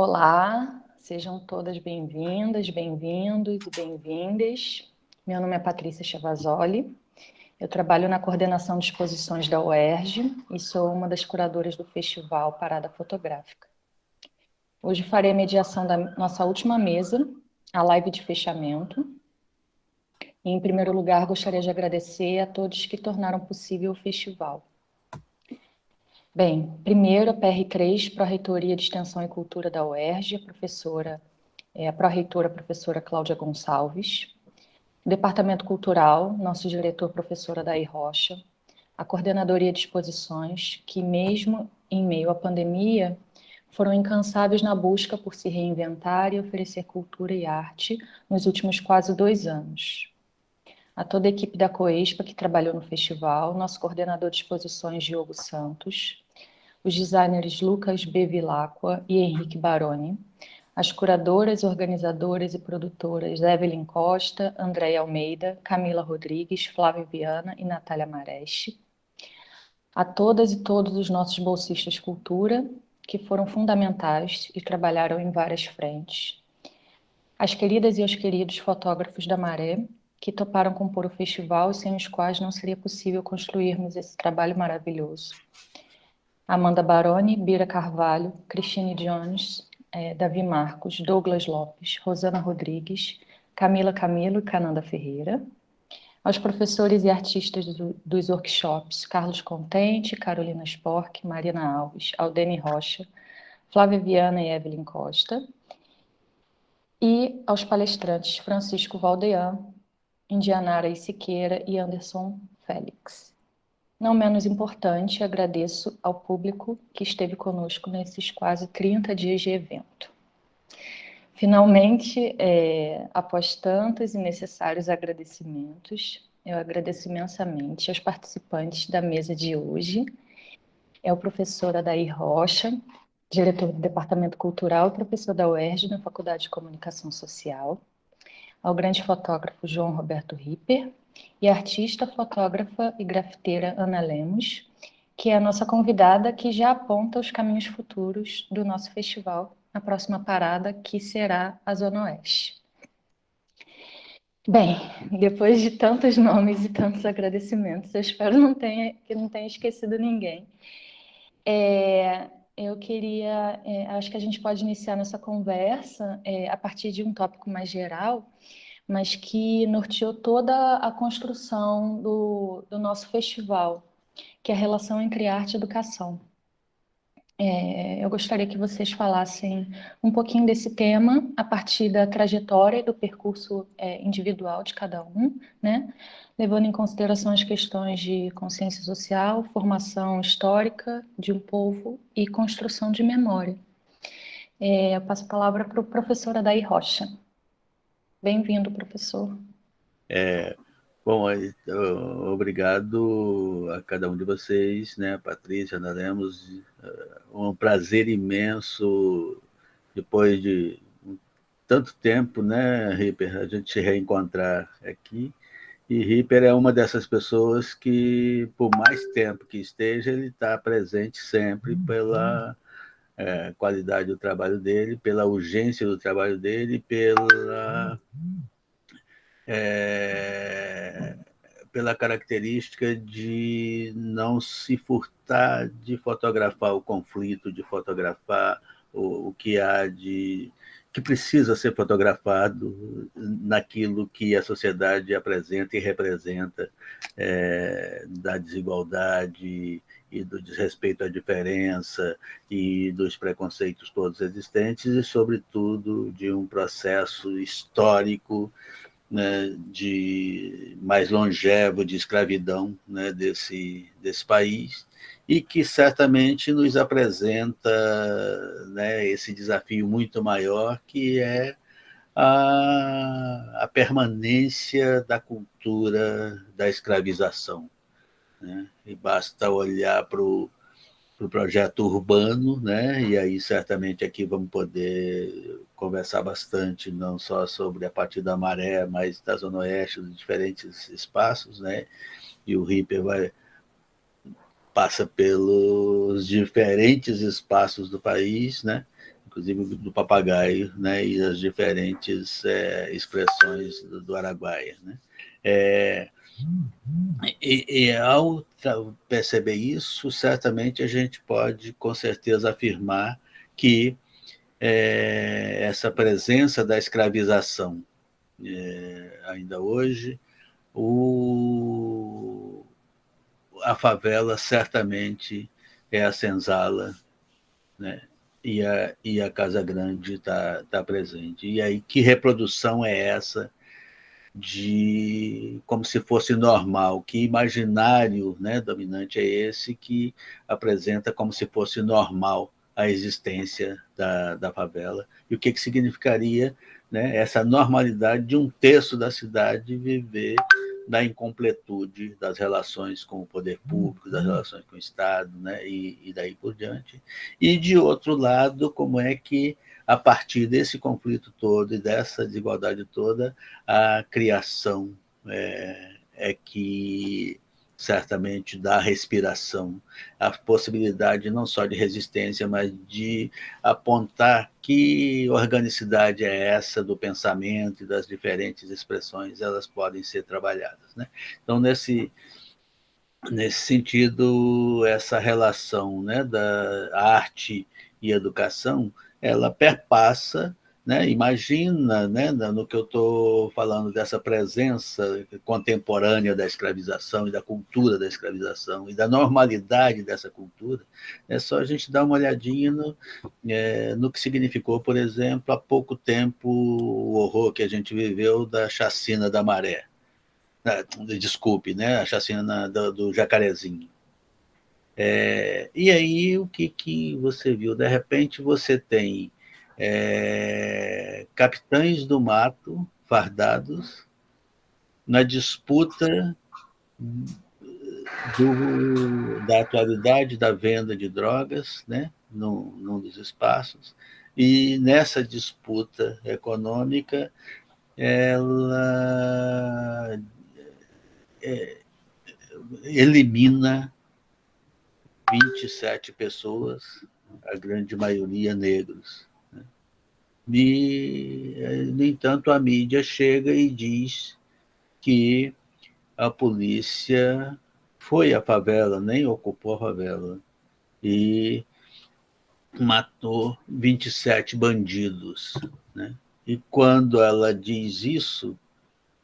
Olá, sejam todas bem-vindas, bem-vindos e bem-vindas. Meu nome é Patrícia Chavazoli, eu trabalho na coordenação de exposições da UERJ e sou uma das curadoras do Festival Parada Fotográfica. Hoje farei a mediação da nossa última mesa, a live de fechamento. E, em primeiro lugar, gostaria de agradecer a todos que tornaram possível o festival. Bem, primeiro a PR3, Pró-Reitoria de Extensão e Cultura da UERJ, a pró-reitora, professora Cláudia Gonçalves, o Departamento Cultural, nosso diretor, professora Daí Rocha, a Coordenadoria de Exposições, que mesmo em meio à pandemia, foram incansáveis na busca por se reinventar e oferecer cultura e arte nos últimos quase 2 anos. A toda a equipe da Coespa que trabalhou no festival, nosso coordenador de exposições, Diogo Santos, os designers Lucas Bevilacqua e Henrique Baroni, as curadoras, organizadoras e produtoras Evelyn Costa, Andréia Almeida, Camila Rodrigues, Flávia Viana e Natália Mareste, a todas e todos os nossos bolsistas cultura, que foram fundamentais e trabalharam em várias frentes, as queridas e os queridos fotógrafos da Maré, que toparam compor o festival e sem os quais não seria possível construirmos esse trabalho maravilhoso. Amanda Baroni, Bira Carvalho, Cristine Jones, Davi Marcos, Douglas Lopes, Rosana Rodrigues, Camila Camilo e Cananda Ferreira. Aos professores e artistas dos workshops, Carlos Contente, Carolina Spork, Marina Alves, Aldene Rocha, Flávia Viana e Evelyn Costa. E aos palestrantes Francisco Valdean, Indianara e Siqueira e Anderson Félix. Não menos importante, agradeço ao público que esteve conosco nesses quase 30 dias de evento. Finalmente, após tantos e necessários agradecimentos, eu agradeço imensamente aos participantes da mesa de hoje, o professor Adair Rocha, diretor do Departamento Cultural e professor da UERJ na Faculdade de Comunicação Social, ao grande fotógrafo João Roberto Ripper e a artista, fotógrafa e grafiteira Ana Lemos, que é a nossa convidada que já aponta os caminhos futuros do nosso festival, na próxima parada, que será a Zona Oeste. Bem, depois de tantos nomes e tantos agradecimentos, eu espero que não tenha esquecido ninguém. Eu queria, acho que a gente pode iniciar nossa conversa a partir de um tópico mais geral, mas que norteou toda a construção do nosso festival, que é a relação entre arte e educação. Eu gostaria que vocês falassem um pouquinho desse tema a partir da trajetória e do percurso individual de cada um, né? Levando em consideração as questões de consciência social, formação histórica de um povo e construção de memória. Eu passo a palavra para o professor Adair Rocha. Bem-vindo, professor. Bom, obrigado a cada um de vocês, né, Patrícia, Ana Lemos, um prazer imenso, depois de tanto tempo, né, Ripper, a gente se reencontrar aqui, e Ripper é uma dessas pessoas que, por mais tempo que esteja, ele está presente sempre pela qualidade do trabalho dele, pela urgência do trabalho dele, pela característica de não se furtar de fotografar o conflito, de fotografar o que há que precisa ser fotografado naquilo que a sociedade apresenta e representa, da desigualdade e do desrespeito à diferença e dos preconceitos todos existentes e, sobretudo, de um processo histórico, né, de mais longevo de escravidão, né, desse país, e que certamente nos apresenta, né, esse desafio muito maior, que é a permanência da cultura da escravização, né? E basta olhar para o projeto urbano, né? E aí certamente aqui vamos poder conversar bastante, não só sobre a partir da Maré, mas da Zona Oeste, dos diferentes espaços, né? E o Ripper passa pelos diferentes espaços do país, né? inclusive do papagaio, né, e as diferentes expressões do araguaia, né? E ao perceber isso, certamente a gente pode, com certeza, afirmar que essa presença da escravização, ainda hoje, a favela certamente é a senzala, né? E a Casa Grande está presente. E aí, que reprodução é essa de como se fosse normal? Que imaginário, né, dominante é esse que apresenta como se fosse normal a existência da favela? E o que significaria, né, essa normalidade de um terço da cidade viver da incompletude das relações com o poder público, das relações com o Estado, né, e daí por diante. E, de outro lado, como é que, a partir desse conflito todo e dessa desigualdade toda, a criação que certamente dá respiração, a possibilidade não só de resistência, mas de apontar que organicidade é essa do pensamento e das diferentes expressões, elas podem ser trabalhadas, né? Então, nesse sentido, essa relação, né, da arte e educação, ela perpassa, né, imagina, né, no que eu estou falando dessa presença contemporânea da escravização e da cultura da escravização e da normalidade dessa cultura. É só a gente dar uma olhadinha no que significou, por exemplo, há pouco tempo, o horror que a gente viveu da chacina da Maré. Desculpe, né, a chacina do Jacarezinho. E aí, o que você viu? De repente, você tem capitães do mato fardados na disputa da atualidade da venda de drogas, né, num dos espaços, e nessa disputa econômica, ela elimina 27 pessoas, a grande maioria negros. E, no entanto, a mídia chega e diz que a polícia foi à favela, nem ocupou a favela, e matou 27 bandidos, né? E quando ela diz isso,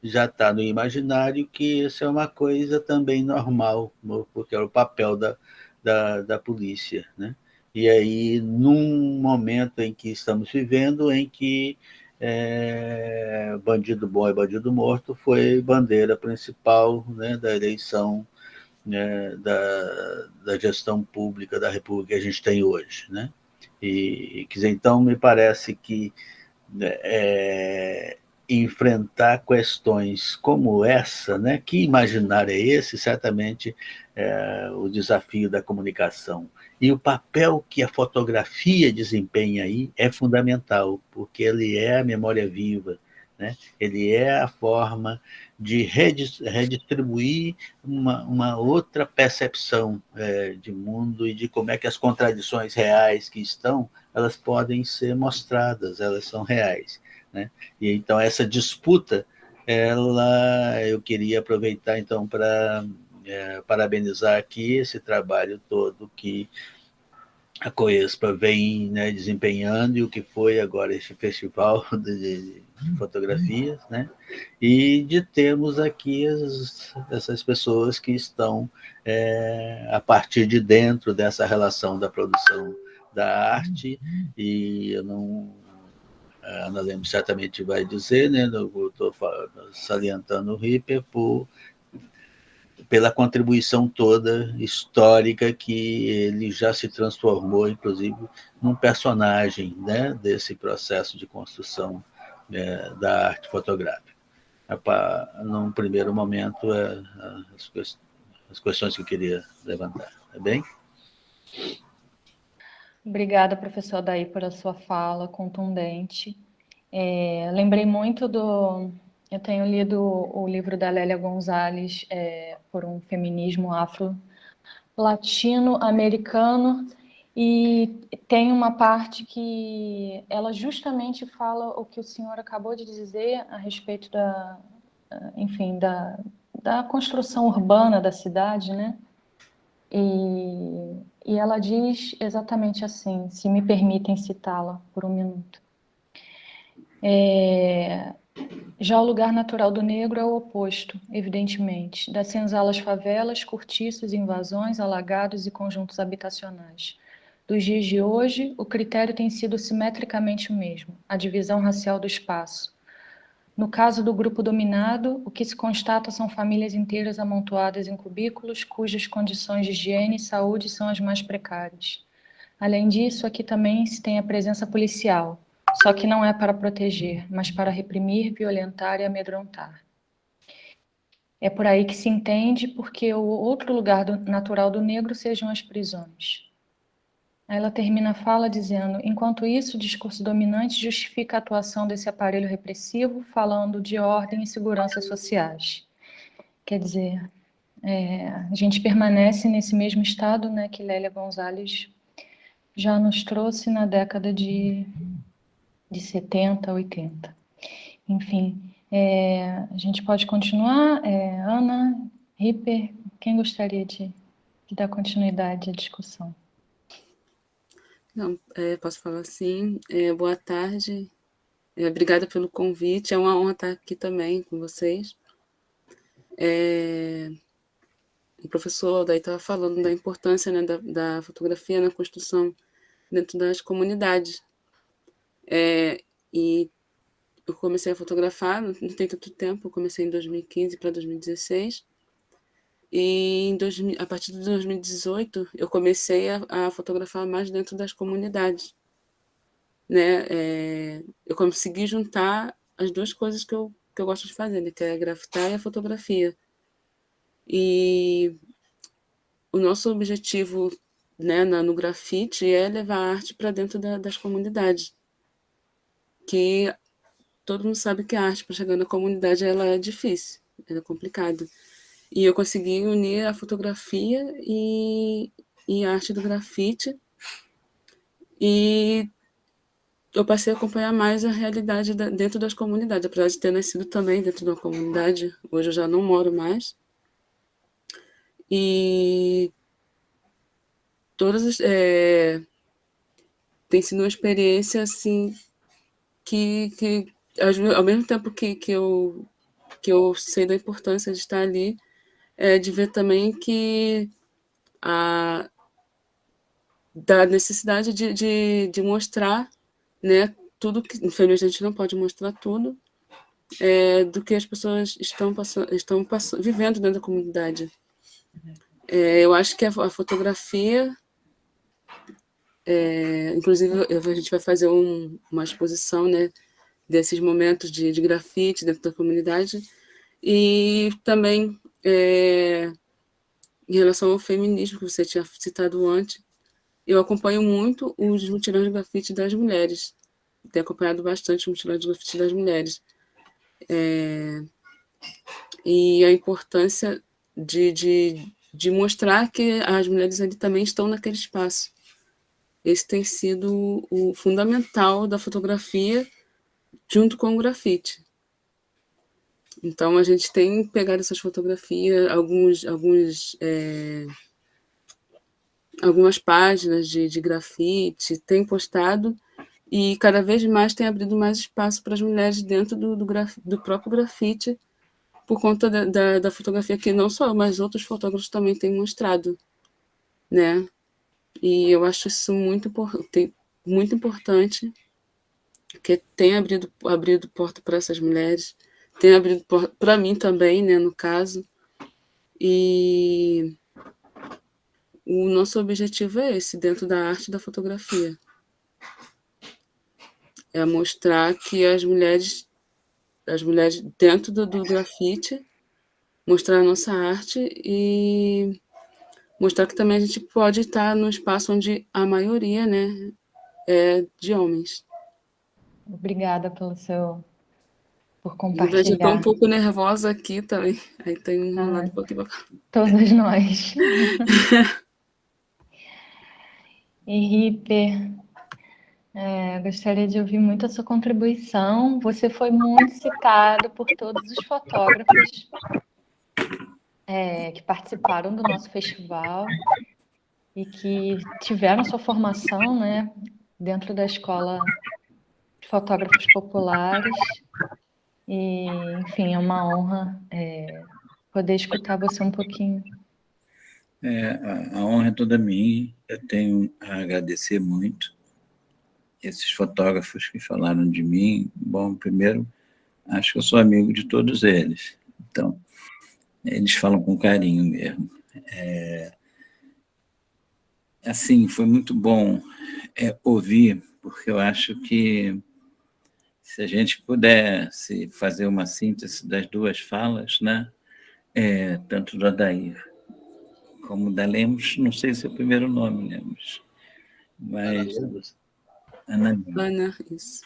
já está no imaginário que isso é uma coisa também normal, porque é o papel da polícia, né? E aí, num momento em que estamos vivendo, em que bandido bom e bandido morto foi bandeira principal, né, da eleição, né, da gestão pública da República que a gente tem hoje, né? E, quer dizer, então, me parece que enfrentar questões como essa, né? Que imaginário é esse? Certamente o desafio da comunicação. E o papel que a fotografia desempenha aí é fundamental, porque ele é a memória viva, né? Ele é a forma de redistribuir uma outra percepção de mundo e de como é que as contradições reais que estão, elas podem ser mostradas, elas são reais, né? E então essa disputa, eu queria aproveitar então para parabenizar aqui esse trabalho todo que a Coespa vem, né, desempenhando, e o que foi agora este festival de fotografias, né? E de termos aqui essas pessoas que estão a partir de dentro dessa relação da produção da arte. E eu não, a Ana Lemos certamente vai dizer, né, eu estou salientando o Ripper pela contribuição toda histórica que ele já se transformou, inclusive, num personagem, né, desse processo de construção da arte fotográfica. Num primeiro momento, as questões que eu queria levantar. Tá bem? Obrigada, professor Adair, por a sua fala contundente. Lembrei muito Eu tenho lido o livro da Lélia Gonzalez, Por um Feminismo Afro-Latino-Americano, E tem uma parte que ela justamente fala o que o senhor acabou de dizer a respeito enfim, da construção urbana da cidade, né? E ela diz exatamente assim, se me permitem citá-la por um minuto. Já o lugar natural do negro é o oposto, evidentemente, das senzalas favelas, cortiços, invasões, alagados e conjuntos habitacionais. Dos dias de hoje, o critério tem sido simetricamente o mesmo, a divisão racial do espaço. No caso do grupo dominado, o que se constata são famílias inteiras amontoadas em cubículos, cujas condições de higiene e saúde são as mais precárias. Além disso, aqui também se tem a presença policial, só que não é para proteger, mas para reprimir, violentar e amedrontar. É por aí que se entende porque o outro lugar natural do negro sejam as prisões. Aí ela termina a fala dizendo: enquanto isso, o discurso dominante justifica a atuação desse aparelho repressivo, falando de ordem e segurança sociais. Quer dizer, a gente permanece nesse mesmo estado, né, que Lélia Gonzalez já nos trouxe na década de 70, 80. Enfim, a gente pode continuar. Ana, Ripper, quem gostaria de dar continuidade à discussão? Não, posso falar assim. Boa tarde. Obrigada pelo convite. É uma honra estar aqui também com vocês. O professor Aldair estava falando da importância, né, da fotografia na construção dentro das comunidades. E eu comecei a fotografar, não tem tanto tempo, eu comecei em 2015 para 2016. E a partir de 2018, eu comecei a fotografar mais dentro das comunidades. Né? Eu consegui juntar as duas coisas que eu gosto de fazer, né? Que é a grafitar e a fotografia. E o nosso objetivo, né, no grafite é levar a arte para dentro das comunidades. Que todo mundo sabe que a arte, para chegar na comunidade, ela é difícil, ela é complicada. E eu consegui unir a fotografia e a arte do grafite. E eu passei a acompanhar mais a realidade dentro das comunidades, apesar de ter nascido também dentro de uma comunidade. Hoje eu já não moro mais. E tem sido uma experiência assim que ao mesmo tempo que eu sei da importância de estar ali, de ver também que da necessidade de mostrar, né, tudo que, infelizmente, a gente não pode mostrar tudo, do que as pessoas estão vivendo dentro da comunidade. Eu acho que a fotografia, inclusive a gente vai fazer uma exposição, né, desses momentos de grafite dentro da comunidade, e também em relação ao feminismo que você tinha citado antes, eu acompanho muito os mutirões de grafite das mulheres. Tenho acompanhado bastante os mutirões de grafite das mulheres. E a importância de mostrar que as mulheres ali também estão naquele espaço. Esse tem sido o fundamental da fotografia junto com o grafite. Então, a gente tem pegado essas fotografias, algumas páginas de grafite, tem postado, e cada vez mais tem abrido mais espaço para as mulheres dentro do próprio grafite, por conta da fotografia que não só, mas outros fotógrafos também têm mostrado, né? E eu acho isso muito importante, porque tem abrido porta para essas mulheres, tem abrido porta para mim também, né, no caso. E o nosso objetivo é esse, dentro da arte e da fotografia. É mostrar que as mulheres dentro do grafite, mostrar a nossa arte e mostrar que também a gente pode estar num espaço onde a maioria, né, é de homens. Obrigada por Eu compartilhar. estou um pouco nervosa aqui também. Aí tem um lado um pouquinho. Todas nós. Henrique, gostaria de ouvir muito a sua contribuição. Você foi muito citado por todos os fotógrafos que participaram do nosso festival e que tiveram sua formação, né, dentro da Escola de Fotógrafos Populares. E, enfim, é uma honra poder escutar você um pouquinho. A honra é toda minha. Eu tenho a agradecer muito esses fotógrafos que falaram de mim. Bom, primeiro, acho que eu sou amigo de todos eles. Então, eles falam com carinho mesmo. Assim, foi muito bom ouvir, porque eu acho que se a gente pudesse fazer uma síntese das duas falas, né, tanto do Adair como da Lemos, não sei se é o primeiro nome, Lemos, mas Ana Lemos. Ana, isso.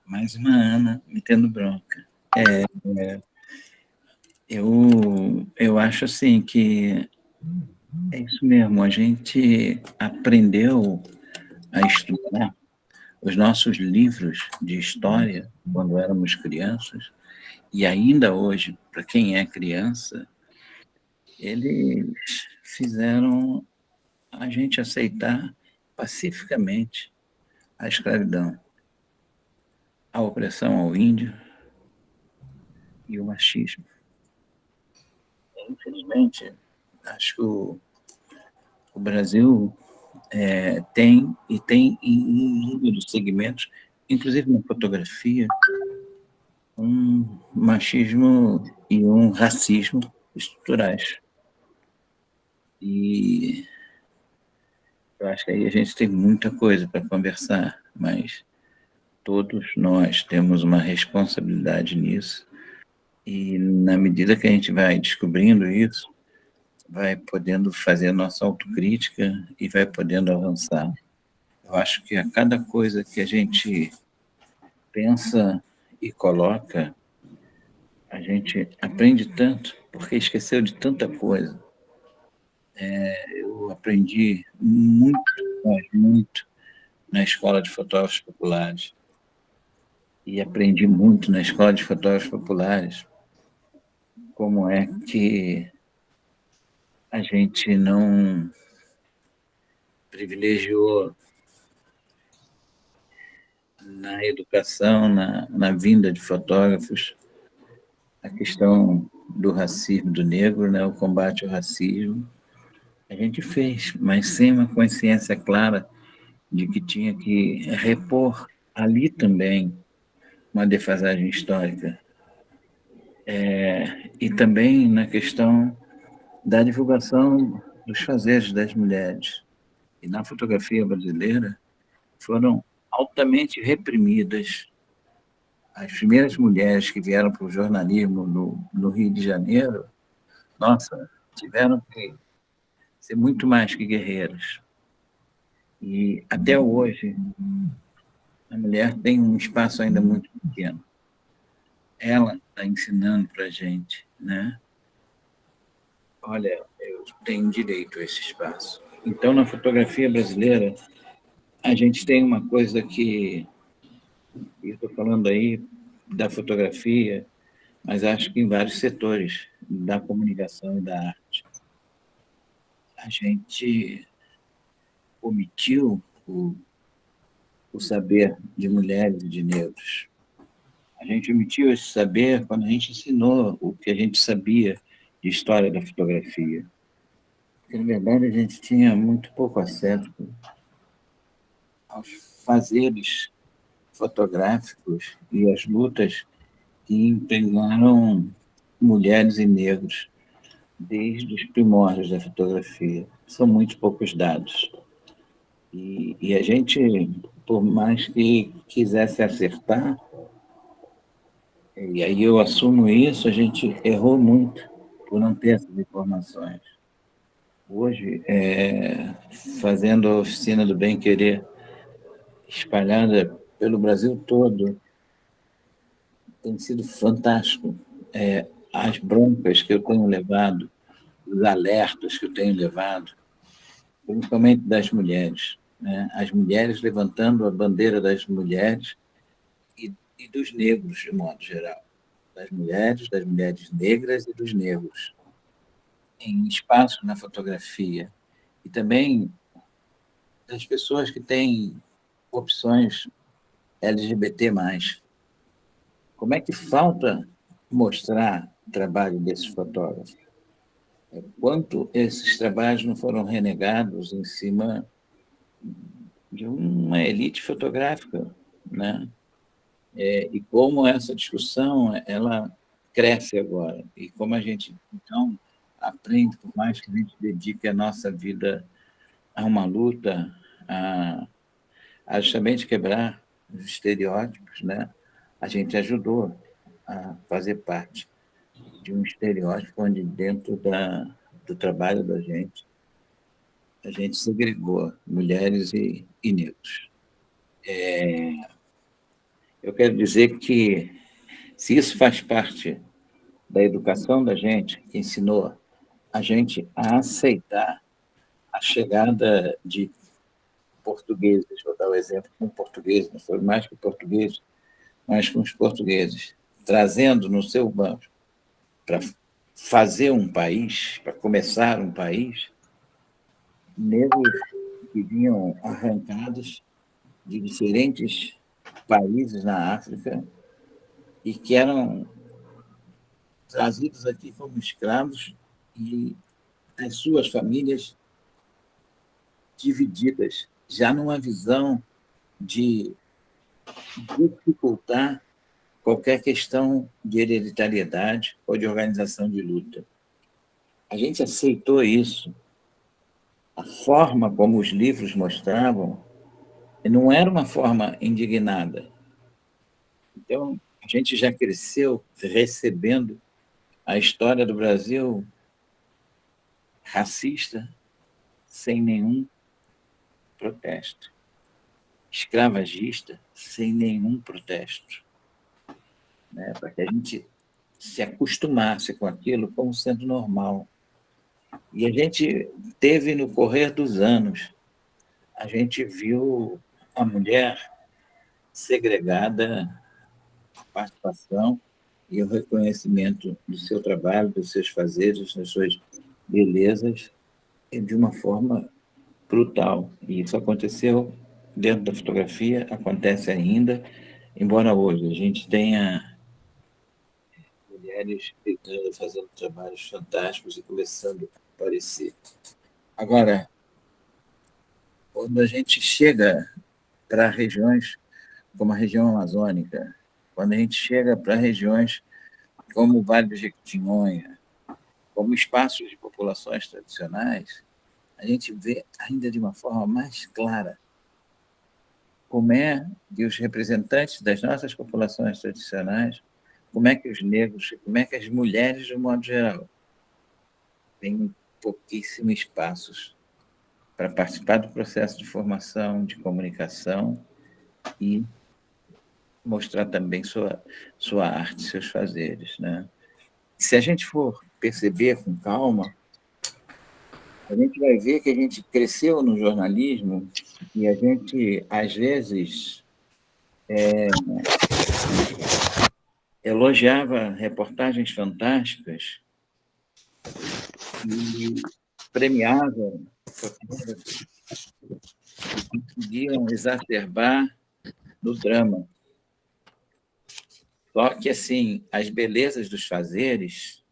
Mais uma Ana metendo bronca. Eu acho assim que é isso mesmo, a gente aprendeu a estudar os nossos livros de história quando éramos crianças, e ainda hoje, para quem é criança, eles fizeram a gente aceitar pacificamente a escravidão, a opressão ao índio e o machismo. Infelizmente, acho que o Brasil tem em inúmeros segmentos, inclusive na fotografia, um machismo e um racismo estruturais. E eu acho que aí a gente tem muita coisa para conversar, mas todos nós temos uma responsabilidade nisso, e na medida que a gente vai descobrindo isso, vai podendo fazer a nossa autocrítica e vai podendo avançar. Eu acho que a cada coisa que a gente pensa e coloca, a gente aprende tanto, porque esqueceu de tanta coisa. Eu aprendi muito, mas muito, na Escola de Fotógrafos Populares. E aprendi muito na Escola de Fotógrafos Populares como é que a gente não privilegiou na educação, na vinda de fotógrafos, a questão do racismo do negro, né, o combate ao racismo. A gente fez, mas sem uma consciência clara de que tinha que repor ali também uma defasagem histórica. E também na questão da divulgação dos fazeres das mulheres. E na fotografia brasileira foram altamente reprimidas. As primeiras mulheres que vieram para o jornalismo no Rio de Janeiro, nossa, tiveram que ser muito mais que guerreiras. E até hoje, a mulher tem um espaço ainda muito pequeno. Ela está ensinando para a gente, né? Olha, eu tenho direito a esse espaço. Então, na fotografia brasileira, a gente tem uma coisa que, eu estou falando aí da fotografia, mas acho que em vários setores da comunicação e da arte. A gente omitiu o saber de mulheres e de negros. A gente omitiu esse saber quando a gente ensinou o que a gente sabia de história da fotografia. Porque, na verdade, a gente tinha muito pouco acesso aos fazeres fotográficos e às lutas que empregaram mulheres e negros desde os primórdios da fotografia. São muito poucos dados. E a gente, por mais que quisesse acertar, e aí eu assumo isso, a gente errou muito por não ter essas informações. Hoje, fazendo a oficina do bem-querer espalhada pelo Brasil todo, tem sido fantástico. As broncas que eu tenho levado, os alertas que eu tenho levado, principalmente das mulheres, né? As mulheres levantando a bandeira das mulheres e dos negros, de modo geral. Das mulheres negras e dos negros, em espaço na fotografia. E também das pessoas que têm opções LGBT+. Como é que falta mostrar o trabalho desses fotógrafos? Quanto esses trabalhos não foram renegados em cima de uma elite fotográfica, né? E como essa discussão ela cresce agora, e como a gente, então, aprende, por mais que a gente dedique a nossa vida a uma luta, a justamente quebrar os estereótipos, né? A gente ajudou a fazer parte de um estereótipo onde, dentro do trabalho da gente, a gente segregou mulheres e negros. Eu quero dizer que, se isso faz parte da educação da gente, que ensinou a gente a aceitar a chegada de portugueses, vou dar o exemplo com portugueses, não foi mais que portugueses, mas com os portugueses, trazendo no seu banco para fazer um país, para começar um país, negros que vinham arrancados de diferentes países na África e que eram trazidos aqui como escravos e as suas famílias divididas, já numa visão de dificultar qualquer questão de hereditariedade ou de organização de luta. A gente aceitou isso. A forma como os livros mostravam não era uma forma indignada. Então, a gente já cresceu recebendo a história do Brasil racista, sem nenhum protesto, escravagista, sem nenhum protesto, né? Para que a gente se acostumasse com aquilo como sendo normal. E a gente teve, no correr dos anos, a gente viu a mulher segregada, a participação e o reconhecimento do seu trabalho, dos seus fazeres, das suas belezas, de uma forma brutal. E isso aconteceu dentro da fotografia, acontece ainda, embora hoje a gente tenha mulheres fazendo trabalhos fantásticos e começando a aparecer. Agora, quando a gente chega para regiões como a região amazônica, quando a gente chega para regiões como o Vale do Jequitinhonha, como espaços de populações tradicionais, a gente vê ainda de uma forma mais clara como é que os representantes das nossas populações tradicionais, como é que os negros, como é que as mulheres, de um modo geral, têm pouquíssimos espaços para participar do processo de formação, de comunicação e mostrar também sua arte, seus fazeres, né? Se a gente for perceber com calma, a gente vai ver que a gente cresceu no jornalismo e a gente, às vezes, elogiava reportagens fantásticas e premiava fotógrafos que conseguiam exacerbar no drama. Só que, assim, as belezas dos fazeres,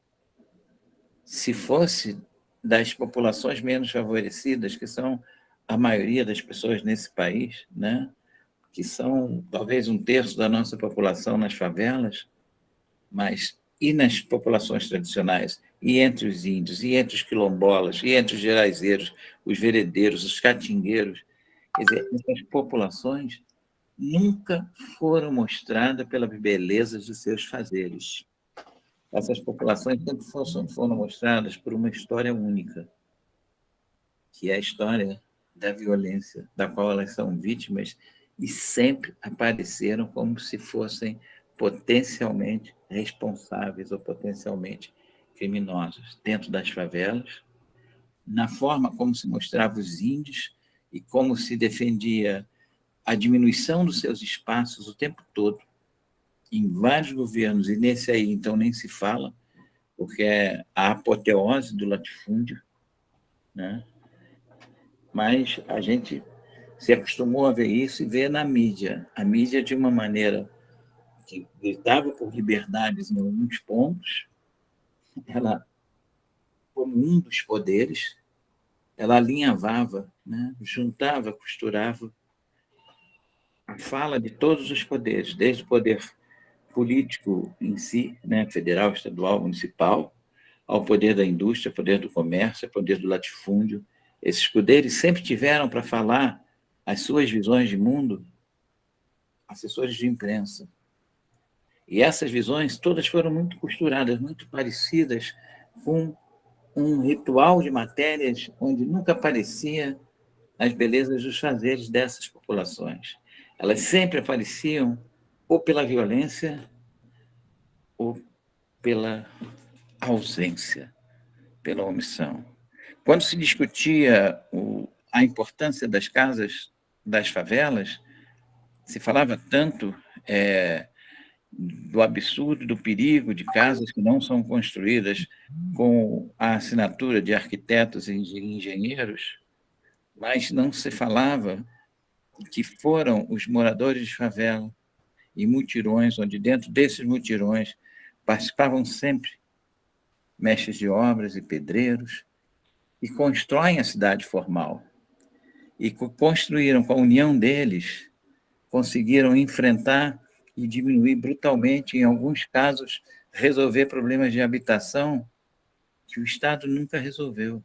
se fosse das populações menos favorecidas, que são a maioria das pessoas nesse país, né? Que são talvez 1/3 da nossa população nas favelas, mas e nas populações tradicionais, e entre os índios, e entre os quilombolas, e entre os geraizeiros, os veredeiros, os catingueiros. Quer dizer, essas populações nunca foram mostradas pelas belezas dos seus fazeres. Essas populações sempre foram mostradas por uma história única, que é a história da violência, da qual elas são vítimas, e sempre apareceram como se fossem potencialmente responsáveis ou potencialmente criminosos dentro das favelas na forma como se mostrava os índios e como se defendia a diminuição dos seus espaços o tempo todo, em vários governos, e nesse aí, então, nem se fala, porque é a apoteose do latifúndio, né? Mas a gente se acostumou a ver isso e ver na mídia. A mídia, de uma maneira que gritava por liberdades em alguns pontos, ela, como um dos poderes, ela alinhavava, né? Juntava, costurava a fala de todos os poderes, desde o poder político em si, né? Federal, estadual, municipal, ao poder da indústria, poder do comércio, poder do latifúndio. Esses poderes sempre tiveram para falar as suas visões de mundo assessores de imprensa. E essas visões todas foram muito costuradas, muito parecidas com um ritual de matérias onde nunca aparecia as belezas dos fazeres dessas populações. Elas sempre apareciam ou pela violência ou pela ausência, pela omissão. Quando se discutia a importância das casas das favelas, se falava tanto do absurdo, do perigo de casas que não são construídas com a assinatura de arquitetos e engenheiros, mas não se falava que foram os moradores de favela e mutirões, onde dentro desses mutirões participavam sempre mestres de obras e pedreiros, e constroem a cidade formal. E construíram, com a união deles, conseguiram enfrentar e diminuir brutalmente, em alguns casos, resolver problemas de habitação que o Estado nunca resolveu.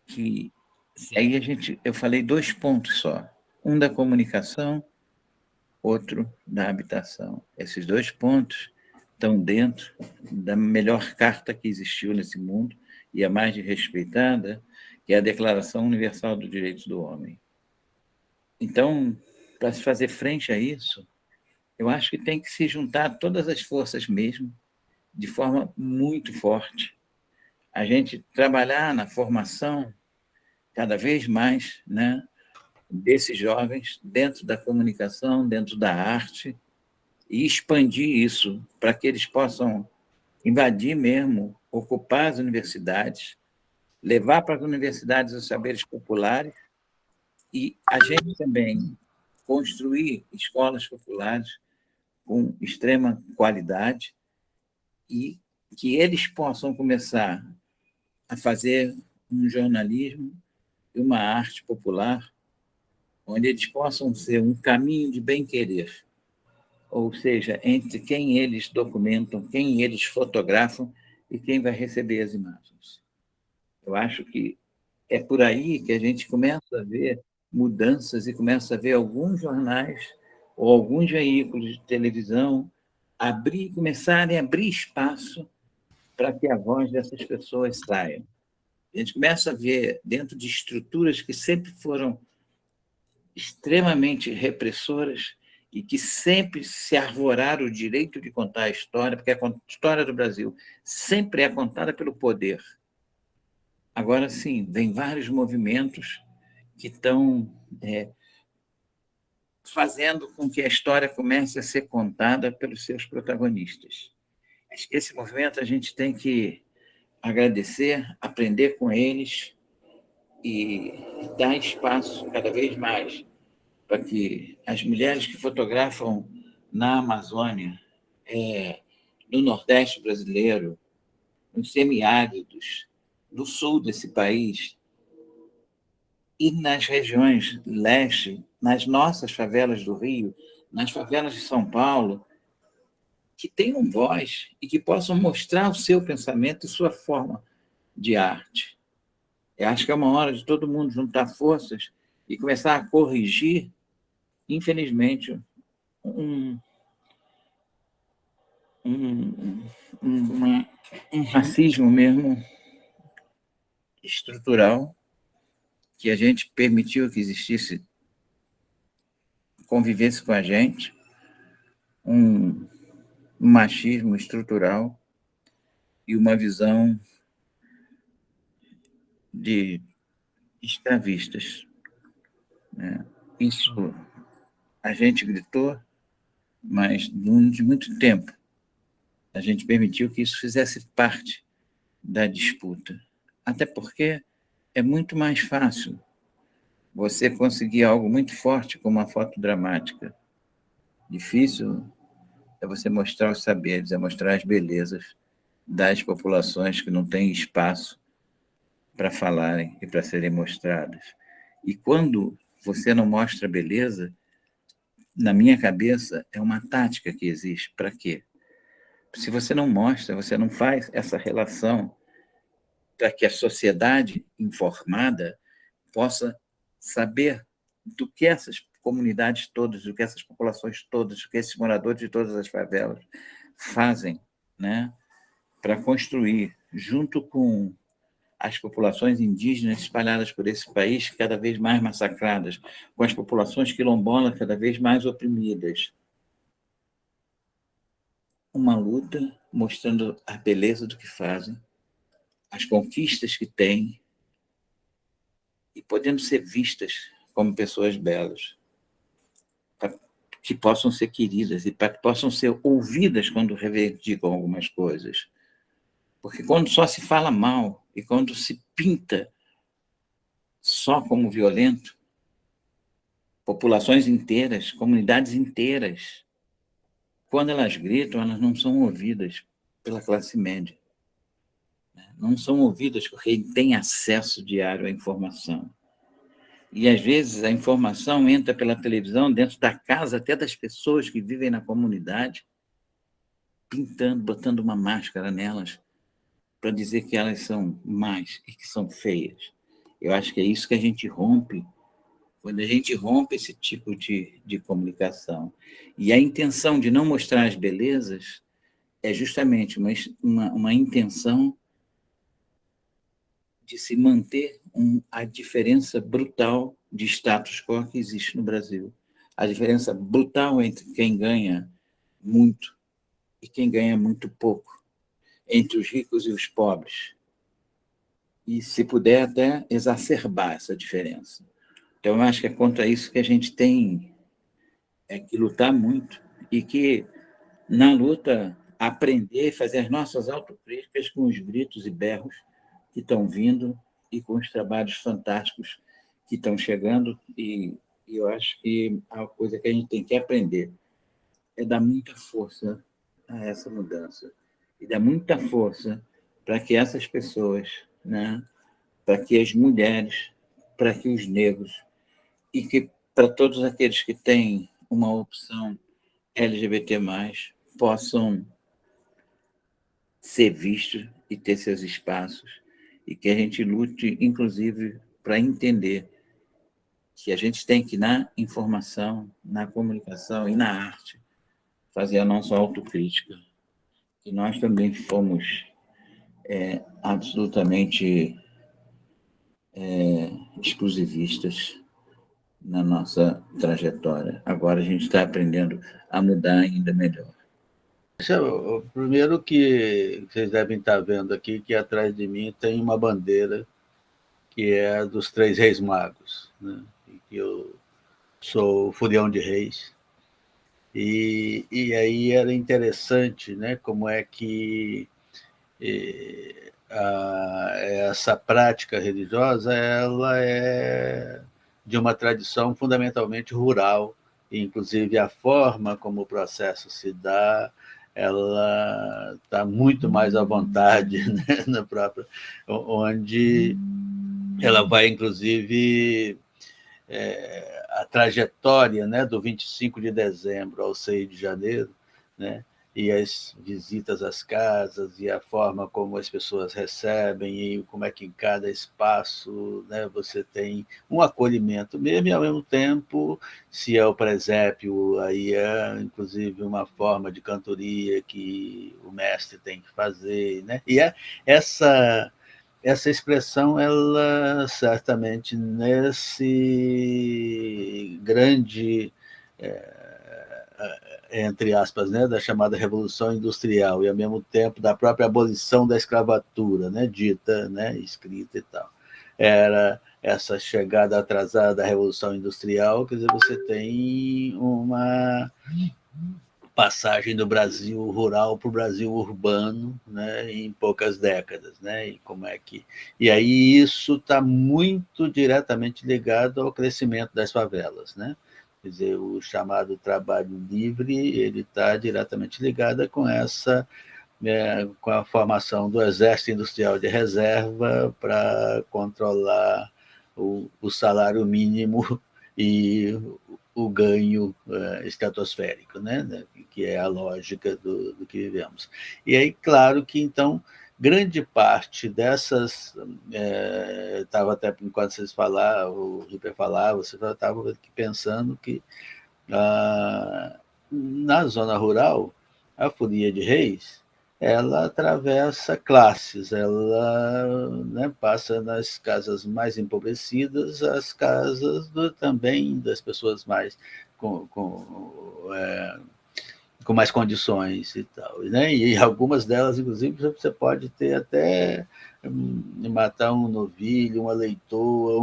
Que aí eu falei 2 pontos só, um da comunicação, outro da habitação. Esses 2 pontos estão dentro da melhor carta que existiu nesse mundo e a mais respeitada, que é a Declaração Universal dos Direitos do Homem. Então, para se fazer frente a isso, eu acho que tem que se juntar todas as forças mesmo, de forma muito forte. A gente trabalhar na formação cada vez mais, né, desses jovens dentro da comunicação, dentro da arte, e expandir isso para que eles possam invadir mesmo, ocupar as universidades, levar para as universidades os saberes populares e a gente também construir escolas populares com extrema qualidade e que eles possam começar a fazer um jornalismo e uma arte popular onde eles possam ser um caminho de bem-querer, ou seja, entre quem eles documentam, quem eles fotografam e quem vai receber as imagens. Eu acho que é por aí que a gente começa a ver mudanças e começa a ver alguns jornais ou alguns veículos de televisão começarem a abrir espaço para que a voz dessas pessoas saia. A gente começa a ver, dentro de estruturas que sempre foram extremamente repressoras e que sempre se arvoraram o direito de contar a história, porque a história do Brasil sempre é contada pelo poder. Agora, sim, vem vários movimentos que estão fazendo com que a história comece a ser contada pelos seus protagonistas. Esse movimento a gente tem que agradecer, aprender com eles e dar espaço cada vez mais para que as mulheres que fotografam na Amazônia, no Nordeste brasileiro, nos semiáridos, no sul desse país e nas regiões leste, nas nossas favelas do Rio, nas favelas de São Paulo, que tenham voz e que possam mostrar o seu pensamento e sua forma de arte. Eu acho que é uma hora de todo mundo juntar forças e começar a corrigir, infelizmente, um racismo mesmo estrutural que a gente permitiu que existisse, convivesse com a gente, um machismo estrutural e uma visão de escravistas, né? Isso a gente gritou, mas durante muito tempo a gente permitiu que isso fizesse parte da disputa. Até porque é muito mais fácil você conseguir algo muito forte como uma foto dramática. Difícil é você mostrar os saberes, é mostrar as belezas das populações que não têm espaço para falarem e para serem mostradas. E quando você não mostra beleza, na minha cabeça, é uma tática que existe. Para quê? Se você não mostra, você não faz essa relação para que a sociedade informada possa saber do que essas comunidades todas, do que essas populações todas, do que esses moradores de todas as favelas fazem, né, para construir, junto com as populações indígenas espalhadas por esse país, cada vez mais massacradas, com as populações quilombolas cada vez mais oprimidas. Uma luta mostrando a beleza do que fazem, as conquistas que têm, e podendo ser vistas como pessoas belas, para que possam ser queridas e para que possam ser ouvidas quando reivindicam algumas coisas. Porque quando só se fala mal e quando se pinta só como violento, populações inteiras, comunidades inteiras, quando elas gritam, elas não são ouvidas pela classe média. Não são ouvidas por quem tem acesso diário à informação. E, às vezes, a informação entra pela televisão, dentro da casa, até das pessoas que vivem na comunidade, pintando, botando uma máscara nelas, para dizer que elas são más e que são feias. Eu acho que é isso que a gente rompe, quando a gente rompe esse tipo de comunicação. E a intenção de não mostrar as belezas é justamente uma intenção de se manter a diferença brutal de status quo que existe no Brasil. A diferença brutal entre quem ganha muito e quem ganha muito pouco, entre os ricos e os pobres. E, se puder, até exacerbar essa diferença. Então, eu acho que é contra isso que a gente tem que lutar muito e que, na luta, aprender, fazer as nossas autocríticas com os gritos e berros que estão vindo e com os trabalhos fantásticos que estão chegando. E eu acho que a coisa que a gente tem que aprender é dar muita força a essa mudança e dar muita força para que essas pessoas, né, para que as mulheres, para que os negros e que para todos aqueles que têm uma opção LGBT+, possam ser vistos e ter seus espaços, e que a gente lute, inclusive, para entender que a gente tem que, na informação, na comunicação e na arte, fazer a nossa autocrítica, que nós também fomos absolutamente exclusivistas na nossa trajetória. Agora a gente está aprendendo a mudar ainda melhor. O primeiro que vocês devem estar vendo aqui, que atrás de mim tem uma bandeira que é a dos 3 Reis Magos, né? E que eu sou o Furião de Reis. E aí era interessante, né, como é que essa prática religiosa ela é de uma tradição fundamentalmente rural, e inclusive a forma como o processo se dá, ela está muito mais à vontade, né, na própria, onde ela vai, inclusive, a trajetória, né, do 25 de dezembro ao 6 de janeiro, né, e as visitas às casas, e a forma como as pessoas recebem, e como é que em cada espaço, né, você tem um acolhimento mesmo, e ao mesmo tempo, se é o presépio, aí é inclusive uma forma de cantoria que o mestre tem que fazer, né? E essa expressão, ela certamente nesse grande, entre aspas, né, da chamada Revolução Industrial, e ao mesmo tempo da própria abolição da escravatura, né, dita, né, escrita e tal. era essa chegada atrasada da Revolução Industrial, quer dizer, você tem uma passagem do Brasil rural para o Brasil urbano, né, em poucas décadas, né, e aí isso está muito diretamente ligado ao crescimento das favelas, né, quer dizer, o chamado trabalho livre, ele está diretamente ligado com com a formação do Exército Industrial de Reserva para controlar o salário mínimo e o ganho estratosférico, né, que é a lógica do que vivemos. E aí, claro que, então, grande parte dessas... Estava até, enquanto vocês falavam, o Ripper falava, você estava pensando que na zona rural, a Folia de Reis, ela atravessa classes, ela, né, passa nas casas mais empobrecidas, as casas também das pessoas mais com mais condições e tal, né? E algumas delas, inclusive, você pode ter até matar um novilho, uma leitoa,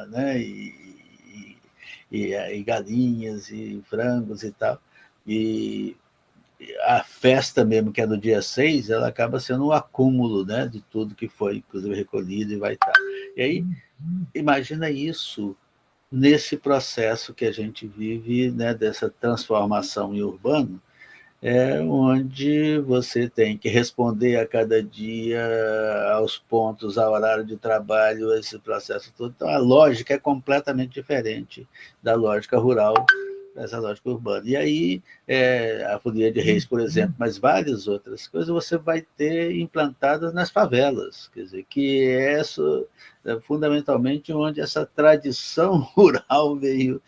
né? E galinhas e frangos e tal. E a festa mesmo, que é no dia 6, ela acaba sendo um acúmulo, né, de tudo que foi, inclusive, recolhido e vai estar. E aí, imagina isso nesse processo que a gente vive, né, dessa transformação em urbano, onde você tem que responder a cada dia aos pontos, ao horário de trabalho, esse processo todo. Então, a lógica é completamente diferente da lógica rural, dessa lógica urbana. E aí, a Folia de Reis, por exemplo, mas várias outras coisas você vai ter implantadas nas favelas, quer dizer, que é fundamentalmente onde essa tradição rural veio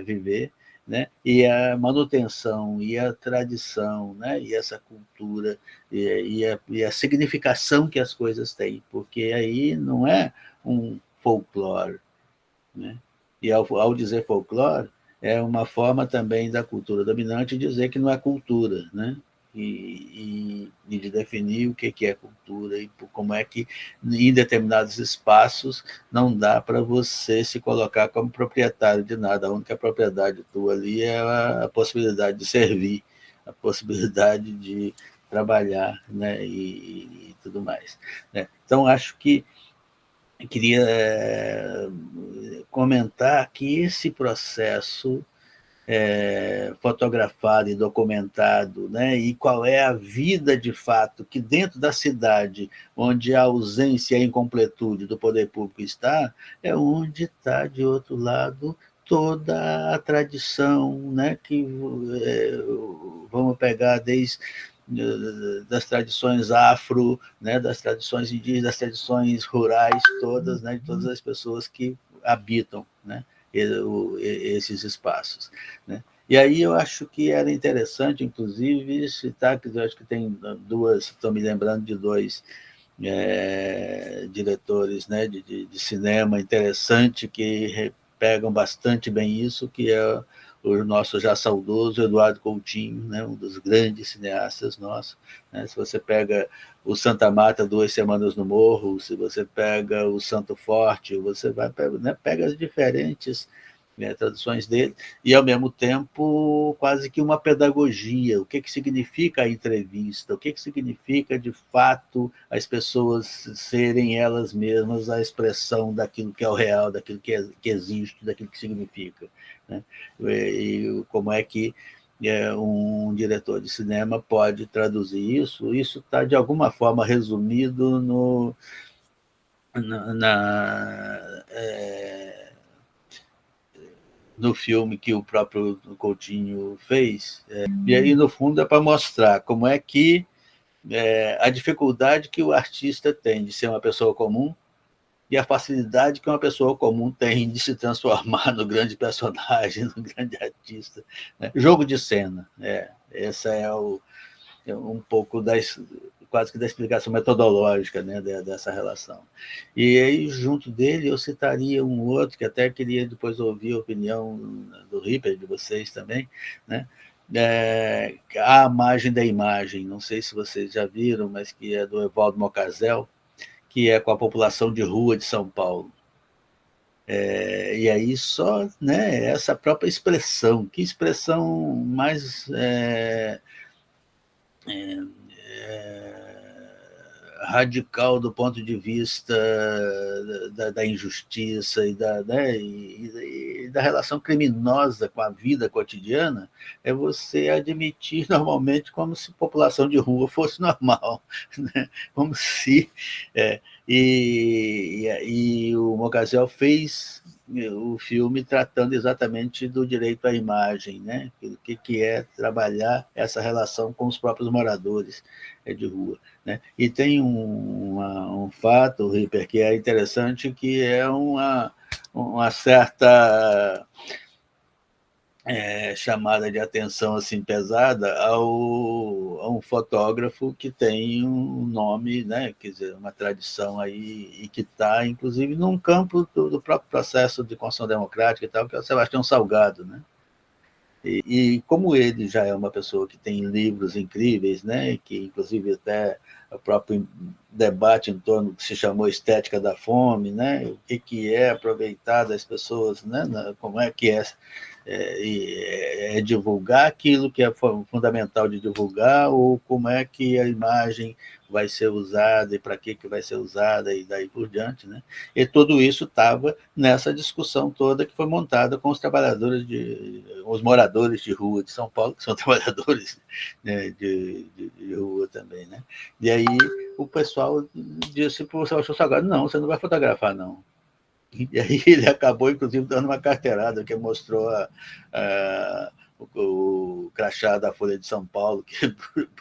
viver, né? E a manutenção, e a tradição, né? E essa cultura, e a significação que as coisas têm, porque aí não é um folclore, né? E ao dizer folclore, é uma forma também da cultura dominante dizer que não é cultura, né? E de definir o que é cultura e como é que, em determinados espaços, não dá para você se colocar como proprietário de nada. A única propriedade tua ali é a possibilidade de servir, a possibilidade de trabalhar, né? E tudo mais, né? Então, acho que queria comentar que esse processo fotografado e documentado, né? E qual é a vida de fato que dentro da cidade, onde a ausência e a incompletude do poder público está, é onde está, de outro lado, toda a tradição, né? Que vamos pegar desde das tradições afro, né? Das tradições indígenas, das tradições rurais todas, né? De todas as pessoas que habitam, né? Esses espaços, né? E aí eu acho que era interessante, inclusive, citar, que eu acho que tem estou me lembrando de dois diretores, né, de cinema interessante que pegam bastante bem isso, que é o nosso já saudoso Eduardo Coutinho, né, um dos grandes cineastas nossos, né? Se você pega o Santa Marta, 2 Semanas no Morro, se você pega o Santo Forte, você vai, né, pega as diferentes traduções dele, e, ao mesmo tempo, quase que uma pedagogia. O que significa a entrevista? O que significa, de fato, as pessoas serem elas mesmas a expressão daquilo que é o real, daquilo que existe, daquilo que significa, né? E como é que um diretor de cinema pode traduzir isso? Isso está, de alguma forma, resumido no filme que o próprio Coutinho fez. E aí, no fundo, é para mostrar como é que a dificuldade que o artista tem de ser uma pessoa comum e a facilidade que uma pessoa comum tem de se transformar no grande personagem, no grande artista, né? Jogo de cena. Essa é um pouco quase que da explicação metodológica, né, dessa relação. E aí, junto dele, eu citaria um outro, que até queria depois ouvir a opinião do Ripper, de vocês também, né? A Margem da Imagem, não sei se vocês já viram, mas que é do Evaldo Mocasel, que é com a população de rua de São Paulo. E aí só, né, essa própria expressão, que expressão mais radical do ponto de vista da injustiça e né, e da relação criminosa com a vida cotidiana, é você admitir normalmente como se população de rua fosse normal, né? Como se... E o Mocasel fez o filme tratando exatamente do direito à imagem, né? O que é trabalhar essa relação com os próprios moradores de rua, né? E tem um fato, Ripper, que é interessante, que é uma certa chamada de atenção assim, pesada a um fotógrafo que tem um nome, né, quer dizer, uma tradição aí, e que está, inclusive, num campo do próprio processo de construção democrática e tal, que é o Sebastião Salgado, né? E como ele já é uma pessoa que tem livros incríveis, né, que inclusive até o próprio debate em torno do que se chamou estética da fome, né, o que é aproveitar das pessoas, né, como é que é divulgar aquilo que é fundamental de divulgar, ou como é que a imagem vai ser usada e para que vai ser usada e daí por diante, né? E tudo isso estava nessa discussão toda que foi montada com os trabalhadores, os moradores de rua de São Paulo, que são trabalhadores, né, de rua também, né? E aí o pessoal disse para o Sebastião Salgado, não, você não vai fotografar, não. E aí ele acabou, inclusive, dando uma carteirada que mostrou o crachá da Folha de São Paulo, que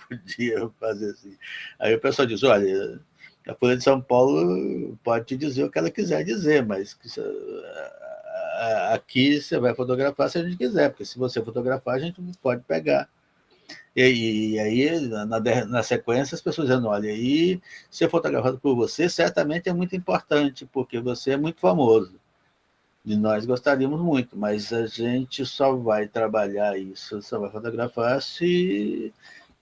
podia fazer assim. Aí o pessoal diz, olha, a Folha de São Paulo pode te dizer o que ela quiser dizer, mas aqui você vai fotografar se a gente quiser, porque se você fotografar, a gente não pode pegar. E aí, na sequência, as pessoas dizendo, olha, aí ser fotografado por você certamente é muito importante, porque você é muito famoso. E nós gostaríamos muito, mas a gente só vai trabalhar isso, só vai fotografar se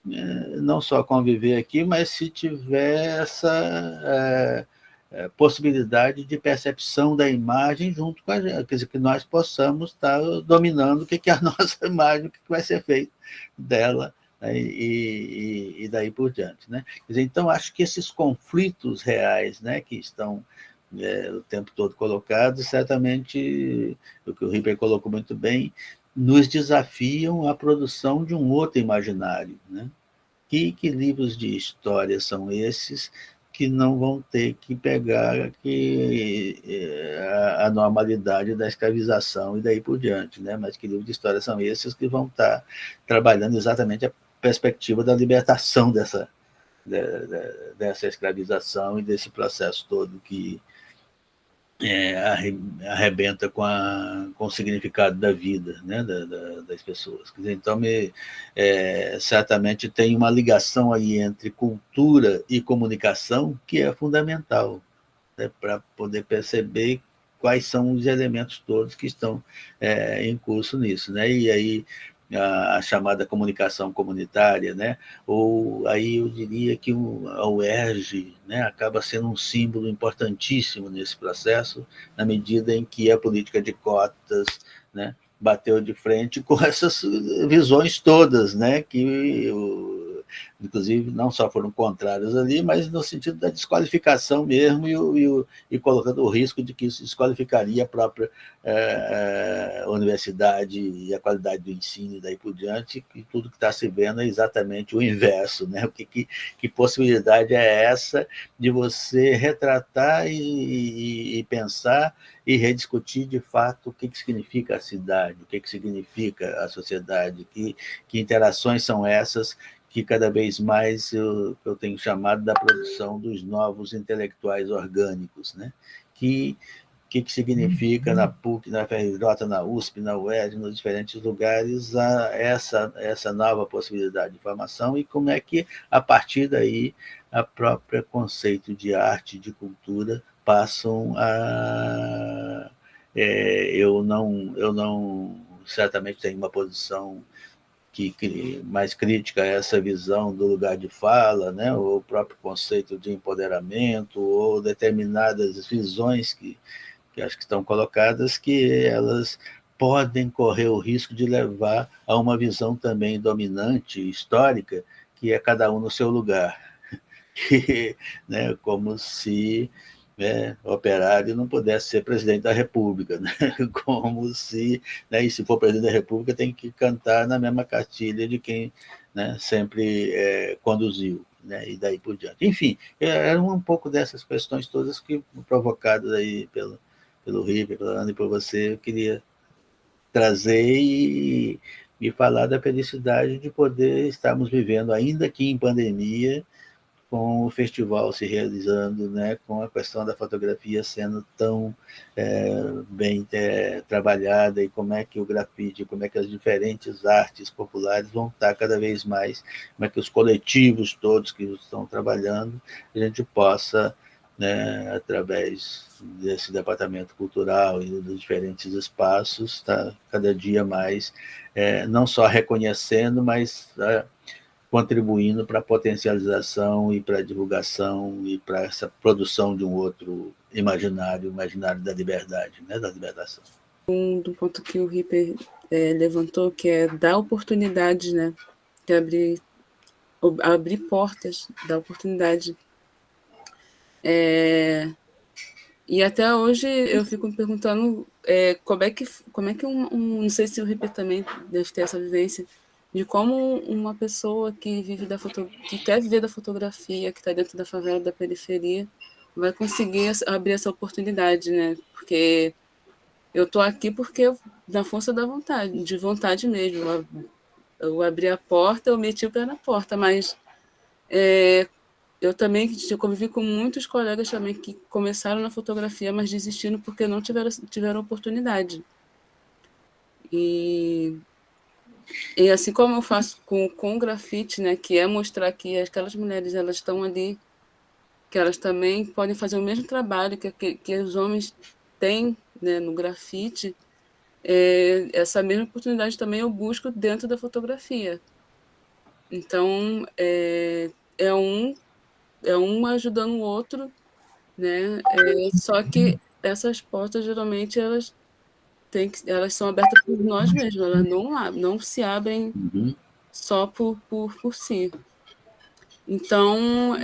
não só conviver aqui, mas se tiver essa possibilidade de percepção da imagem junto com a gente, quer dizer, que nós possamos estar dominando o que é a nossa imagem, o que vai ser feito dela, né, e daí por diante, né? Quer dizer, então, acho que esses conflitos reais, né, que estão o tempo todo colocados, certamente, o que o Ripper colocou muito bem, nos desafiam à produção de um outro imaginário, né? Que livros de história são esses que não vão ter que pegar a normalidade da escravização e daí por diante, né? Mas que livros de história são esses que vão estar trabalhando exatamente a perspectiva da libertação dessa escravização e desse processo todo que arrebenta com o significado da vida, né, das pessoas. Quer dizer, então, certamente tem uma ligação aí entre cultura e comunicação que é fundamental, né, para poder perceber quais são os elementos todos que estão em curso nisso, né? E aí a chamada comunicação comunitária, né? Ou aí eu diria que a UERJ, né, acaba sendo um símbolo importantíssimo nesse processo, na medida em que a política de cotas, né, bateu de frente com essas visões todas, né, que inclusive não só foram contrárias ali, mas no sentido da desqualificação mesmo e colocando o risco de que isso desqualificaria a própria universidade e a qualidade do ensino e daí por diante, e tudo que está se vendo é exatamente o inverso, né? Que possibilidade é essa de você retratar e pensar e rediscutir de fato o que significa a cidade, o que significa a sociedade, que interações são essas que cada vez mais eu tenho chamado da produção dos novos intelectuais orgânicos, né? Que significa na PUC, na FRJ, na USP, na UERJ, nos diferentes lugares, essa nova possibilidade de formação e como é que, a partir daí, a própria conceito de arte, de cultura, passam eu não certamente tenho uma posição mais crítica a essa visão do lugar de fala, né? Ou o próprio conceito de empoderamento, ou determinadas visões que acho que estão colocadas, que elas podem correr o risco de levar a uma visão também dominante, histórica, que é cada um no seu lugar. Que, né, como se o operário não pudesse ser presidente da República, né? Como se, né, e se for presidente da República, tem que cantar na mesma cartilha de quem, né, sempre conduziu, né, e daí por diante. Enfim, eram um pouco dessas questões todas que provocadas aí pelo River, pela Ana e por você, eu queria trazer e falar da felicidade de poder estarmos vivendo, ainda que em pandemia, com o festival se realizando, né, com a questão da fotografia sendo tão bem trabalhada, e como é que o grafite, como é que as diferentes artes populares vão estar cada vez mais, como é que os coletivos todos que estão trabalhando, a gente possa, né, através desse departamento cultural e dos diferentes espaços, estar cada dia mais não só reconhecendo, mas contribuindo para a potencialização e para a divulgação e para essa produção de um outro imaginário da liberdade, né, da libertação. Do ponto que o Ripper levantou, que é dar oportunidades, né, de abrir portas, dar oportunidade. E até hoje eu fico me perguntando como é que não sei se o Ripper também deve ter essa vivência, de como uma pessoa que que quer viver da fotografia, que está dentro da favela, da periferia, vai conseguir abrir essa oportunidade, né? Porque eu estou aqui porque na força da vontade, de vontade mesmo. Eu abri a porta, eu meti o pé na porta, mas eu também convivi com muitos colegas também que começaram na fotografia, mas desistiram porque não tiveram oportunidade. E assim como eu faço com o grafite, né, que é mostrar que aquelas mulheres, elas estão ali, que elas também podem fazer o mesmo trabalho que os homens têm, né, no grafite, essa mesma oportunidade também eu busco dentro da fotografia. Então, é um ajudando o outro, né? Só que essas portas, geralmente, elas são abertas por nós mesmos, elas não se abrem só por si. Então,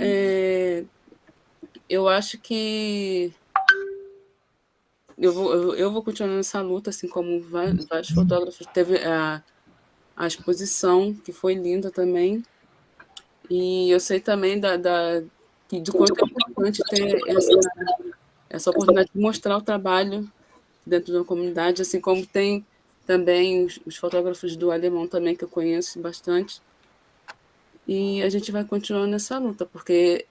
eu acho que eu vou continuar nessa luta, assim como vários fotógrafos. Teve a exposição, que foi linda também, e eu sei também do quanto é importante ter essa oportunidade de mostrar o trabalho dentro da comunidade, assim como tem também os fotógrafos do Alemão também, que eu conheço bastante. E a gente vai continuar nessa luta, porque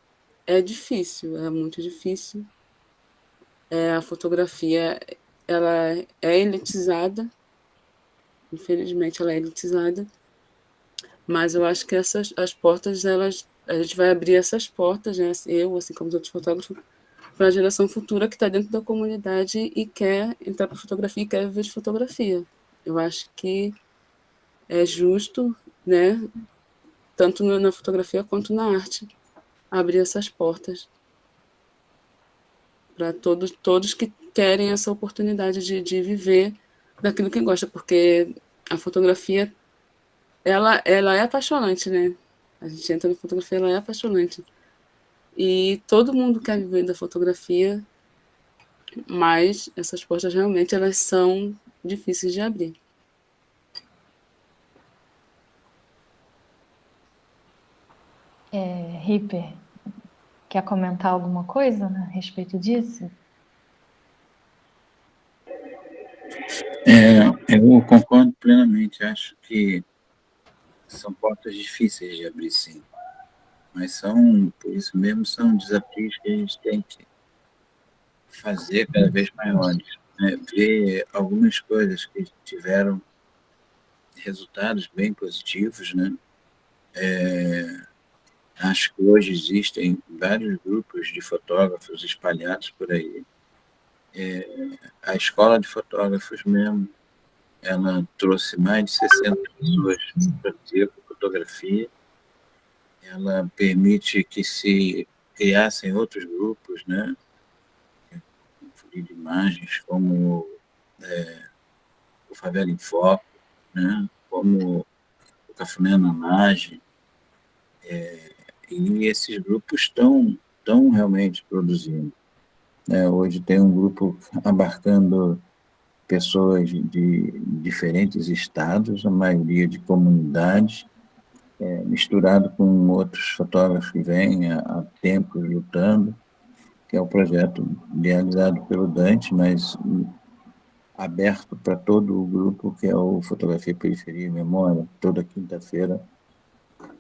é difícil, é muito difícil. A fotografia, ela é elitizada, infelizmente ela é elitizada, mas eu acho que as portas, a gente vai abrir essas portas, né, eu, assim como os outros fotógrafos, para a geração futura que está dentro da comunidade e quer entrar para fotografia e quer viver de fotografia. Eu acho que é justo, né, tanto na fotografia quanto na arte, abrir essas portas para todos que querem essa oportunidade de viver daquilo que gosta, porque a fotografia, ela é apaixonante, né? A gente entra na fotografia, ela é apaixonante. E todo mundo quer viver da fotografia, mas essas portas realmente elas são difíceis de abrir. Ripper, quer comentar alguma coisa a respeito disso? Eu concordo plenamente. Acho que são portas difíceis de abrir, sim. Mas por isso mesmo, são desafios que a gente tem que fazer cada vez maiores. Né? Ver algumas coisas que tiveram resultados bem positivos, né? Acho que hoje existem vários grupos de fotógrafos espalhados por aí. A escola de fotógrafos mesmo ela trouxe mais de 60 pessoas para ter fotografia. Ela permite que se criassem outros grupos, né, de imagens, como o Favela em Foco, né, como o Cafuné na Laje, e esses grupos estão realmente produzindo. Hoje tem um grupo abarcando pessoas de diferentes estados, a maioria de comunidades, misturado com outros fotógrafos que vêm há tempos lutando, que é o projeto realizado pelo Dante, mas aberto para todo o grupo, que é o Fotografia, Periferia e Memória. Toda quinta-feira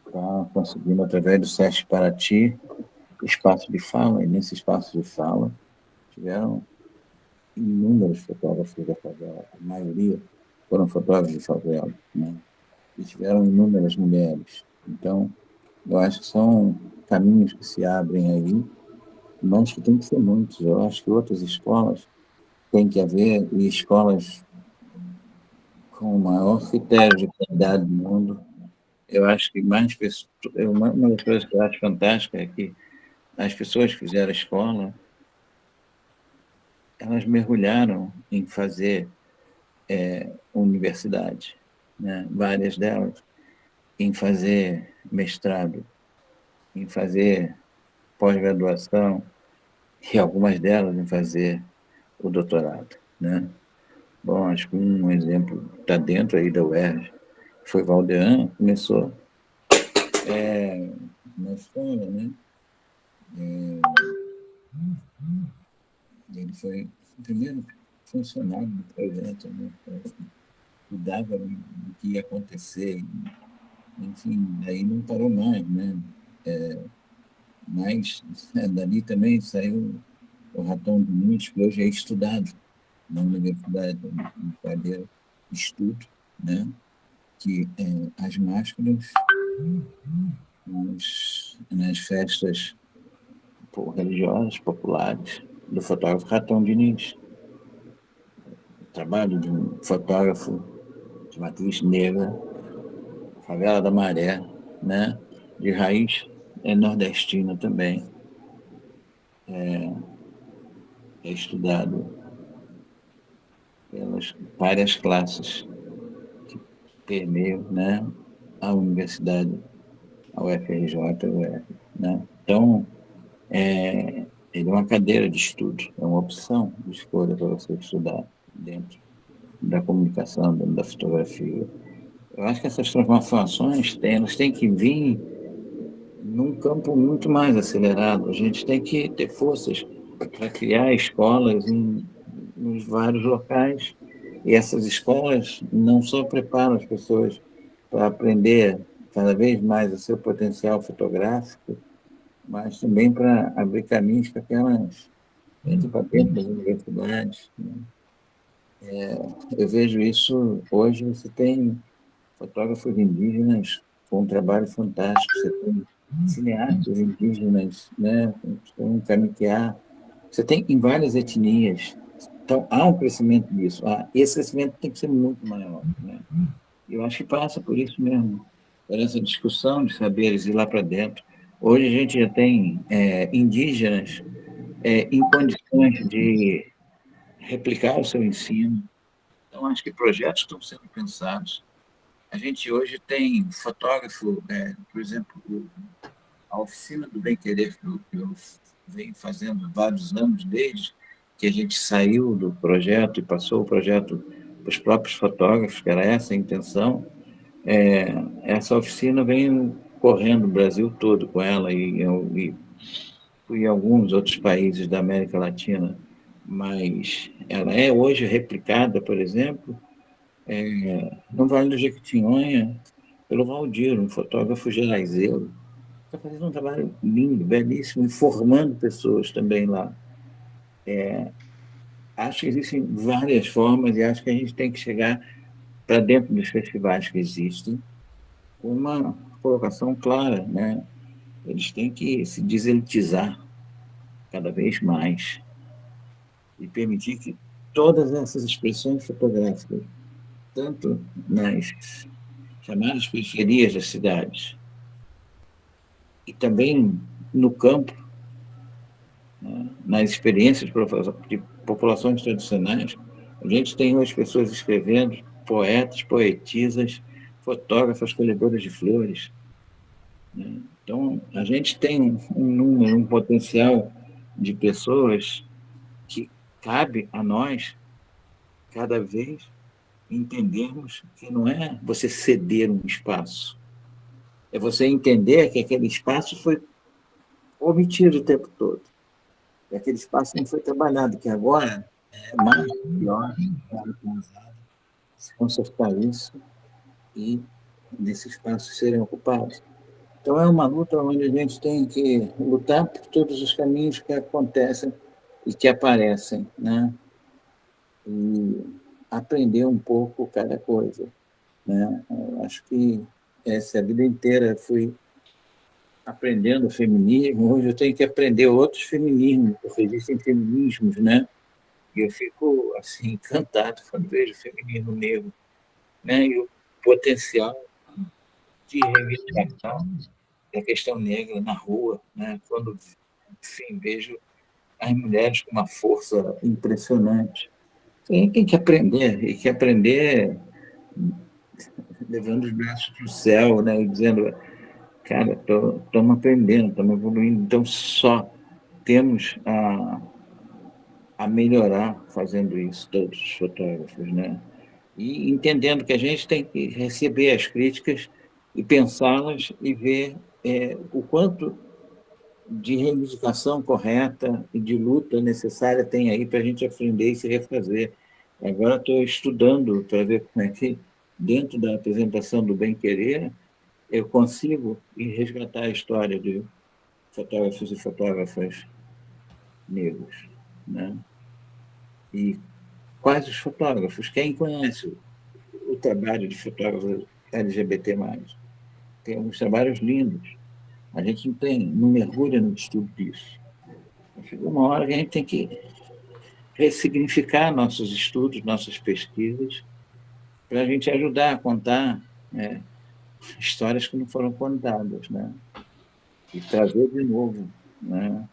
está conseguindo, através do SESC Paraty, espaço de fala, e nesse espaço de fala tiveram inúmeros fotógrafos da favela, a maioria foram fotógrafos de favela, né? E tiveram inúmeras mulheres. Então, eu acho que são caminhos que se abrem aí, mas que tem que ser muitos. Eu acho que outras escolas tem que haver, e escolas com o maior critério de qualidade do mundo. Eu acho que mais pessoas... Uma das coisas que eu acho fantástica é que as pessoas que fizeram a escola, elas mergulharam em fazer universidade, né? Várias delas, em fazer mestrado, em fazer pós-graduação, e algumas delas em fazer o doutorado, né? Bom, acho que um exemplo está dentro aí da UERJ, foi Valdean, começou na escola, né? Ele foi o primeiro funcionário do projeto, né? Cuidava do que ia acontecer, enfim, daí não parou mais, né? Mas dali também saiu o Ratão do Nunes, que hoje é estudado na Universidade de Cadeira de Estudo, né? Que as máscaras nas festas religiosas, populares, do fotógrafo Ratão Diniz. O trabalho de um fotógrafo de matriz negra, Favela da Maré, né? De raiz nordestina também. É estudado pelas várias classes que permeiam, né, a universidade, a UFRJ, né? Então, ele é uma cadeira de estudo, é uma opção de escolha para você estudar dentro da comunicação, dentro da fotografia. Eu acho que essas transformações elas têm que vir num campo muito mais acelerado. A gente tem que ter forças para criar escolas nos vários locais, e essas escolas não só preparam as pessoas para aprender cada vez mais o seu potencial fotográfico, mas também para abrir caminhos para que elas entrem para dentro das universidades, né? Eu vejo isso hoje. Você tem fotógrafos indígenas com um trabalho fantástico, você tem cineastas indígenas, né, com Kamikiá, você tem em várias etnias. Então, há um crescimento disso. Esse crescimento tem que ser muito maior, né? Eu acho que passa por isso mesmo, por essa discussão de saberes ir lá para dentro. Hoje a gente já tem indígenas em condições de replicar o seu ensino. Então, acho que projetos estão sendo pensados. A gente hoje tem fotógrafo, por exemplo, a oficina do Bem Querer, que eu venho fazendo há vários anos, desde que a gente saiu do projeto e passou o projeto para os próprios fotógrafos, que era essa a intenção. Essa oficina vem correndo o Brasil todo com ela, e fui em alguns outros países da América Latina, mas ela é hoje replicada, por exemplo, no Vale do Jequitinhonha, pelo Valdir, um fotógrafo geraizeiro. Está fazendo um trabalho lindo, belíssimo, e formando pessoas também lá. Acho que existem várias formas, e acho que a gente tem que chegar para dentro dos festivais que existem com uma colocação clara, né? Eles têm que se deselitizar cada vez mais e permitir que todas essas expressões fotográficas tanto nas chamadas periferias das cidades e também no campo, né, nas experiências de populações tradicionais. A gente tem hoje pessoas escrevendo, poetas, poetisas, fotógrafas, colhedoras de flores, né? Então, a gente tem um número, um potencial de pessoas que cabe a nós, cada vez, entendermos que não é você ceder um espaço, é você entender que aquele espaço foi omitido o tempo todo, que aquele espaço não foi trabalhado, que agora é mais pior, se consertar isso e desses espaços serem ocupados. Então, é uma luta onde a gente tem que lutar por todos os caminhos que acontecem e que aparecem, né? E aprender um pouco cada coisa, né? Eu acho que essa vida inteira fui aprendendo feminismo, hoje eu tenho que aprender outros feminismos, porque existem feminismos, né? E eu fico assim encantado quando vejo o feminismo negro, né? E o potencial de reivindicação da questão negra na rua, né? Quando, enfim, vejo as mulheres com uma força impressionante. Tem que aprender, e que aprender levando os braços para o céu, né? E dizendo, cara, estamos aprendendo, estamos evoluindo, então só temos a melhorar fazendo isso, todos os fotógrafos, né? E entendendo que a gente tem que receber as críticas e pensá-las e ver o quanto de reivindicação correta e de luta necessária tem aí para a gente aprender e se refazer. Agora estou estudando para ver como é que, dentro da apresentação do Bem Querer, eu consigo ir resgatar a história de fotógrafos e fotógrafas negros, né? E quais os fotógrafos? Quem conhece o trabalho de fotógrafos LGBT+. Tem uns trabalhos lindos. A gente não mergulha no estudo disso. Chega uma hora que a gente tem que ressignificar nossos estudos, nossas pesquisas, para a gente ajudar a contar histórias que não foram contadas, né? E trazer de novo, né,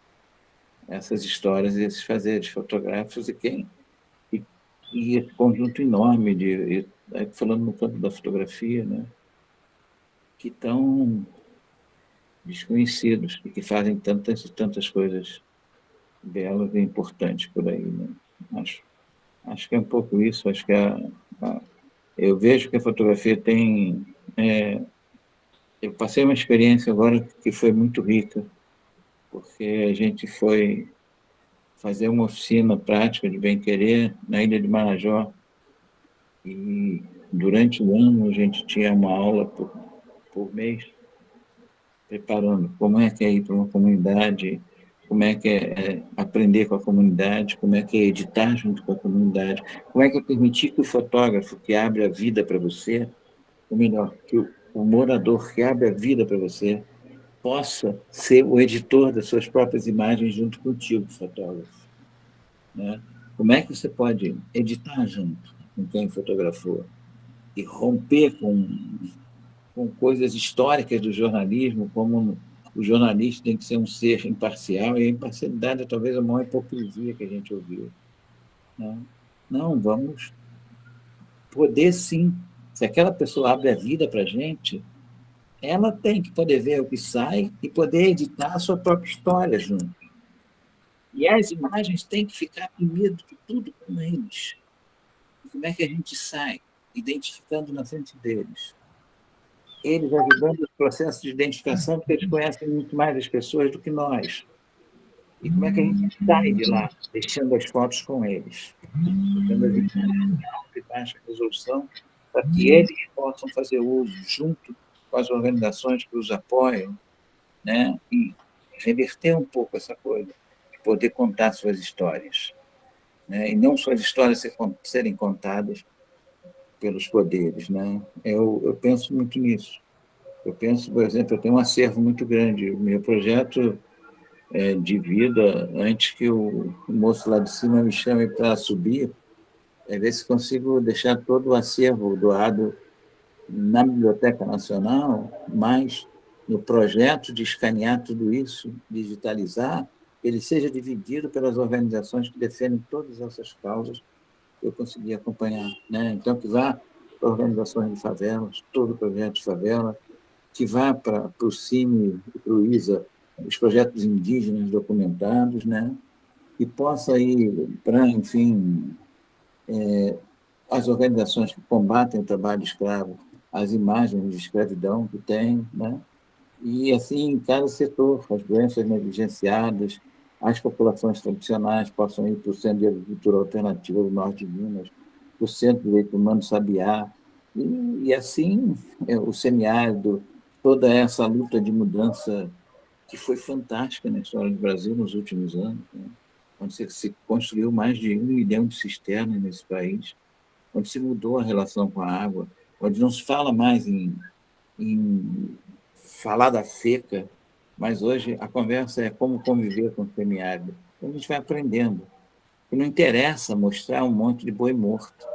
essas histórias e esses fazeres fotográficos e esse conjunto enorme falando no campo da fotografia, né, que estão desconhecidos e que fazem tantas e tantas coisas belas e importantes por aí, né? Acho que é um pouco isso. Acho que eu vejo que a fotografia tem... eu passei uma experiência agora que foi muito rica, porque a gente foi fazer uma oficina prática de bem-querer na Ilha de Marajó, e durante o ano a gente tinha uma aula por mês, preparando como é que é ir para uma comunidade, como é que é aprender com a comunidade, como é que é editar junto com a comunidade, como é que é permitir que o fotógrafo que abre a vida para você, ou melhor, que o morador que abre a vida para você, possa ser o editor das suas próprias imagens junto contigo, fotógrafo, né? Como é que você pode editar junto com quem fotografou e romper com coisas históricas do jornalismo, como o jornalista tem que ser um ser imparcial, e a imparcialidade é talvez a maior hipocrisia que a gente ouviu, né? Não, vamos poder sim. Se aquela pessoa abre a vida para a gente, ela tem que poder ver o que sai e poder editar a sua própria história junto. E as imagens têm que ficar primeiro de tudo com eles. Como é que a gente sai identificando na frente deles? Eles ajudando os processos de identificação, porque eles conhecem muito mais as pessoas do que nós. E como é que a gente sai de lá, deixando as fotos com eles? Deixando as imagens de alta e baixa resolução, para que eles possam fazer uso, junto com as organizações que os apoiam, né? E reverter um pouco essa coisa, poder contar suas histórias, né? E não suas histórias serem contadas pelos poderes, né? Eu penso muito nisso. Eu penso, por exemplo, eu tenho um acervo muito grande. O meu projeto de vida, antes que o moço lá de cima me chame para subir, é ver se consigo deixar todo o acervo doado na Biblioteca Nacional, mas no projeto de escanear tudo isso, digitalizar, ele seja dividido pelas organizações que defendem todas essas causas que eu consegui acompanhar, né? Então, que vá para organizações de favelas, todo o projeto de favela, que vá para o CIMI e para o ISA, os projetos indígenas documentados, né? E possa ir para, enfim, as organizações que combatem o trabalho escravo, as imagens de escravidão que tem, né? E, assim, em cada setor, as doenças negligenciadas, as populações tradicionais possam ir para o Centro de Agricultura Alternativa do Norte de Minas, para o Centro de Direito Humano Sabiá, e assim, o semiárido, toda essa luta de mudança que foi fantástica na história do Brasil nos últimos anos, né? Onde se construiu mais de 1 milhão de cisternas nesse país, onde se mudou a relação com a água, onde não se fala mais em falar da seca, mas hoje a conversa é como conviver com o semiárido. Então a gente vai aprendendo. E não interessa mostrar um monte de boi morto.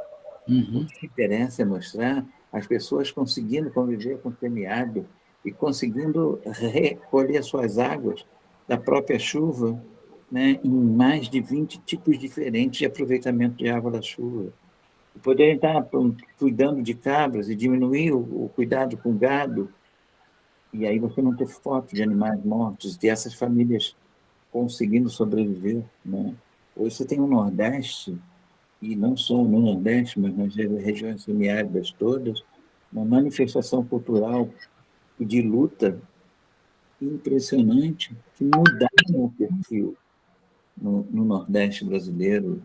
O que interessa é mostrar as pessoas conseguindo conviver com o semiárido e conseguindo recolher suas águas da própria chuva, né, em mais de 20 tipos diferentes de aproveitamento de água da chuva. E poderem estar cuidando de cabras e diminuir o cuidado com gado, e aí você não ter foto de animais mortos, de essas famílias conseguindo sobreviver, né? Hoje você tem o Nordeste, e não só no Nordeste, mas nas regiões semiáridas todas, uma manifestação cultural e de luta impressionante que mudaram o perfil no Nordeste brasileiro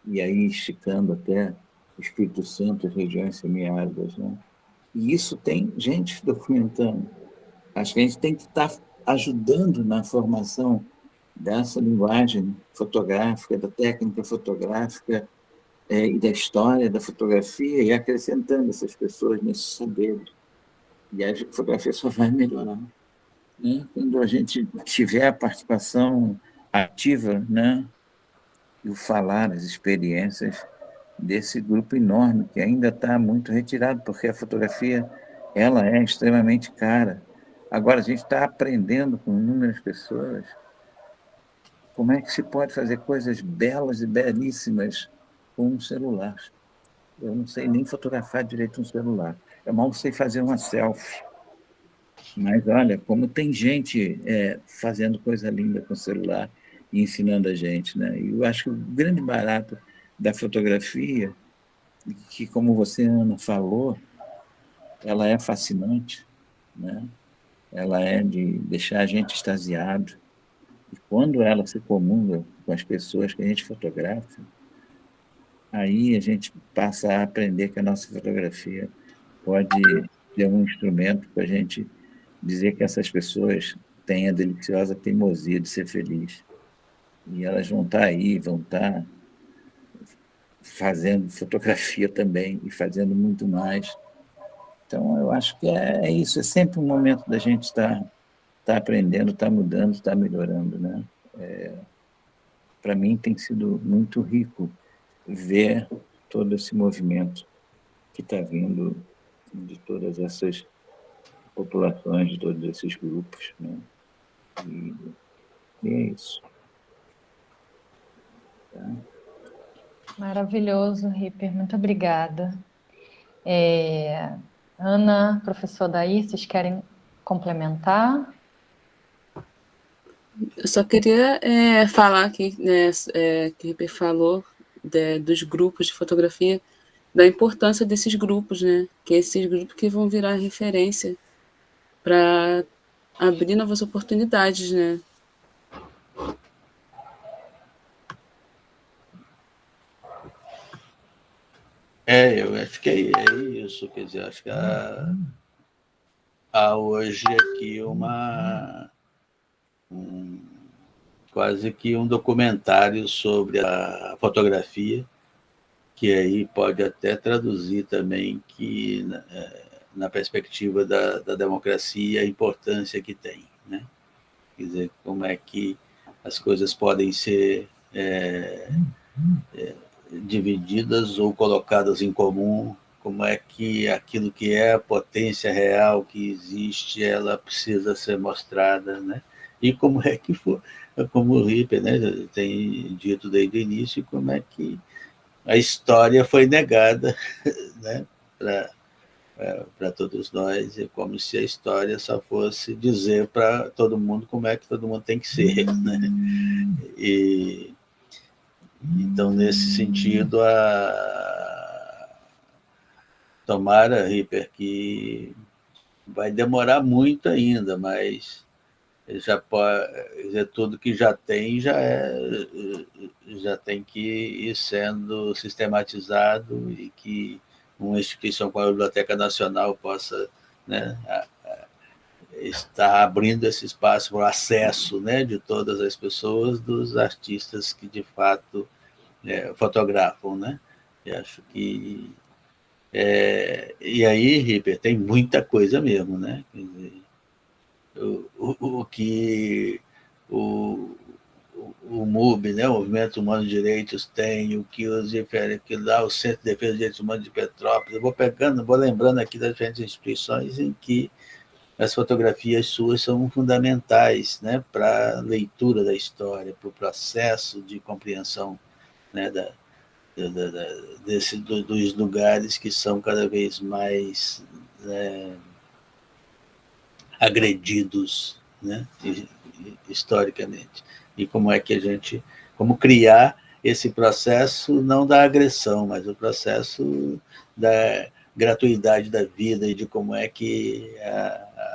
e aí esticando até o Espírito Santo, as regiões semiáridas, né? E isso tem gente documentando. Acho que a gente tem que estar ajudando na formação dessa linguagem fotográfica, da técnica fotográfica, e da história da fotografia, e acrescentando essas pessoas nesse saber. E a fotografia só vai melhorar, né? Quando a gente tiver a participação ativa, né? E o falar, as experiências desse grupo enorme, que ainda está muito retirado, porque a fotografia ela é extremamente cara. Agora, a gente está aprendendo com inúmeras pessoas como é que se pode fazer coisas belas e belíssimas com um celular. Eu não sei nem fotografar direito um celular. Eu mal sei fazer uma selfie. Mas olha, como tem gente fazendo coisa linda com o celular e ensinando a gente, né? E eu acho que o grande barato da fotografia, que como você, Ana, falou, ela é fascinante, né? Ela é de deixar a gente extasiado. E quando ela se comunga com as pessoas que a gente fotografa, aí a gente passa a aprender que a nossa fotografia pode ser um instrumento para a gente dizer que essas pessoas têm a deliciosa teimosia de ser feliz. E elas vão estar aí, vão estar fazendo fotografia também e fazendo muito mais. Então, eu acho que é isso, é sempre um momento da gente estar aprendendo, estar mudando, estar melhorando, né? Para mim tem sido muito rico ver todo esse movimento que está vindo de todas essas populações, de todos esses grupos, né? E é isso. Tá? Maravilhoso, Ripper, muito obrigada. Ana, professor Daí, vocês querem complementar? Eu só queria falar aqui, né, que o Ripper falou dos grupos de fotografia, da importância desses grupos, né? Que é esses grupos que vão virar referência para abrir novas oportunidades, né? Eu acho que é isso, quer dizer, acho que há hoje aqui quase que um documentário sobre a fotografia, que aí pode até traduzir também que na perspectiva da democracia a importância que tem, né? Quer dizer, como é que as coisas podem ser divididas ou colocadas em comum, como é que aquilo que é a potência real que existe, ela precisa ser mostrada, né? E como é que foi, como o Ripper, né, tem dito desde o início, como é que a história foi negada, né, para todos nós, é como se a história só fosse dizer para todo mundo como é que todo mundo tem que ser, né? E então, nesse sentido, tomara, Ripper, que vai demorar muito ainda, mas já pode, tudo que já tem já tem que ir sendo sistematizado e que uma instituição como a Biblioteca Nacional possa, né, estar abrindo esse espaço para o acesso, né, de todas as pessoas, dos artistas que de fato fotografam, né? Eu acho que e aí, Ripper, tem muita coisa mesmo, né? Quer dizer, o que o MUB, né, o Movimento Humano de Direitos, tem, o que que lá o Centro de Defesa dos Direitos Humanos de Petrópolis, eu vou lembrando aqui das diferentes instituições em que as fotografias suas são fundamentais, né, para a leitura da história, para o processo de compreensão, né, dos lugares que são cada vez mais agredidos, né, historicamente. E como é que como criar esse processo, não da agressão, mas o processo da gratuidade da vida e de como é que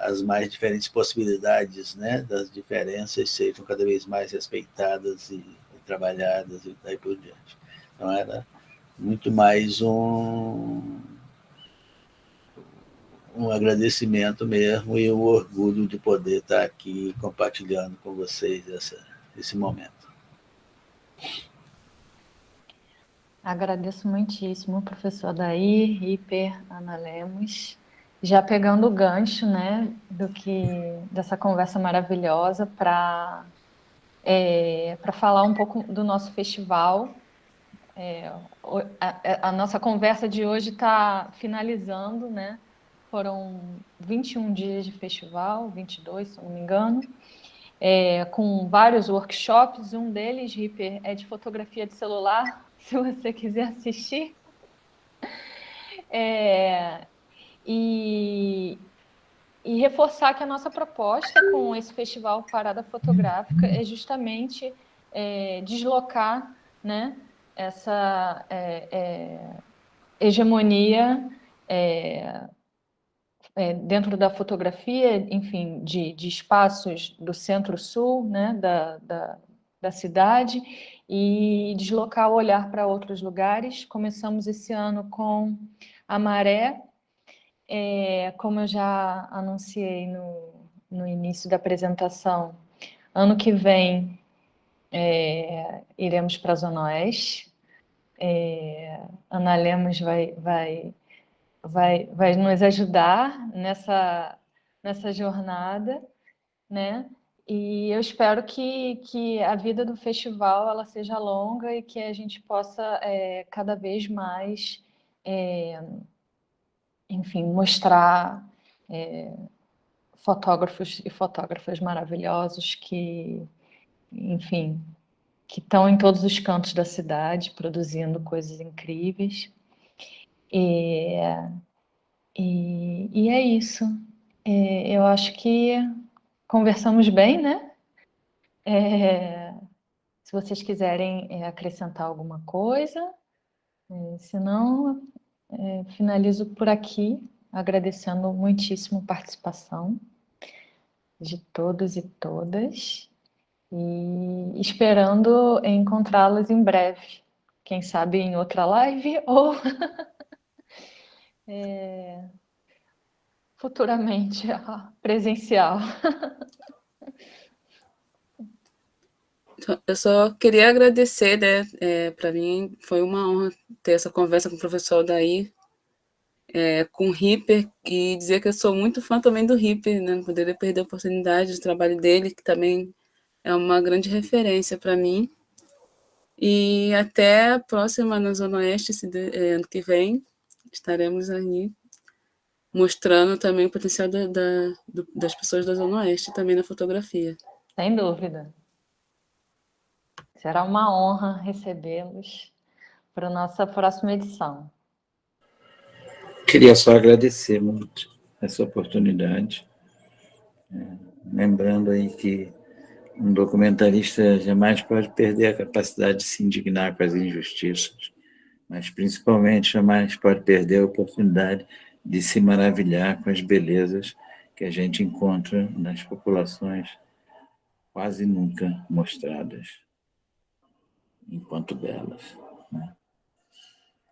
as mais diferentes possibilidades, né, das diferenças sejam cada vez mais respeitadas e trabalhadas e daí por diante. Então, era muito mais um agradecimento mesmo e um orgulho de poder estar aqui compartilhando com vocês esse momento. Agradeço muitíssimo, professor Adair, Ripper, Ana Lemos, já pegando o gancho, né, dessa conversa maravilhosa para falar um pouco do nosso festival. A nossa conversa de hoje está finalizando, né? Foram 21 dias de festival, 22, se eu não me engano, com vários workshops. Um deles, Ripper, é de fotografia de celular, se você quiser assistir. E reforçar que a nossa proposta com esse festival Parada Fotográfica é justamente deslocar, né, essa hegemonia dentro da fotografia, enfim, de espaços do centro-sul, né, da cidade, e deslocar o olhar para outros lugares. Começamos esse ano com a Maré, como eu já anunciei no início da apresentação. Ano que vem iremos para a Zona Oeste. Ana Lemos vai nos ajudar nessa jornada, né? E eu espero que a vida do festival ela seja longa e que a gente possa cada vez mais, enfim, mostrar fotógrafos e fotógrafas maravilhosos que, enfim, que estão em todos os cantos da cidade produzindo coisas incríveis. E é isso. Eu acho que conversamos bem, né? Se vocês quiserem acrescentar alguma coisa, senão finalizo por aqui, agradecendo muitíssimo a participação de todos e todas e esperando encontrá-los em breve. Quem sabe em outra live ou futuramente presencial. Eu só queria agradecer, né? Para mim foi uma honra ter essa conversa com o professor Adair, com o Ripper, e dizer que eu sou muito fã também do Ripper, né? Não poderia perder a oportunidade do trabalho dele, que também é uma grande referência para mim. E até a próxima na Zona Oeste, ano que vem, estaremos aí mostrando também o potencial das pessoas da Zona Oeste também na fotografia. Sem dúvida. Será uma honra recebê-los para a nossa próxima edição. Queria só agradecer muito essa oportunidade, lembrando aí que um documentarista jamais pode perder a capacidade de se indignar com as injustiças, mas principalmente jamais pode perder a oportunidade de se maravilhar com as belezas que a gente encontra nas populações quase nunca mostradas enquanto belas, né?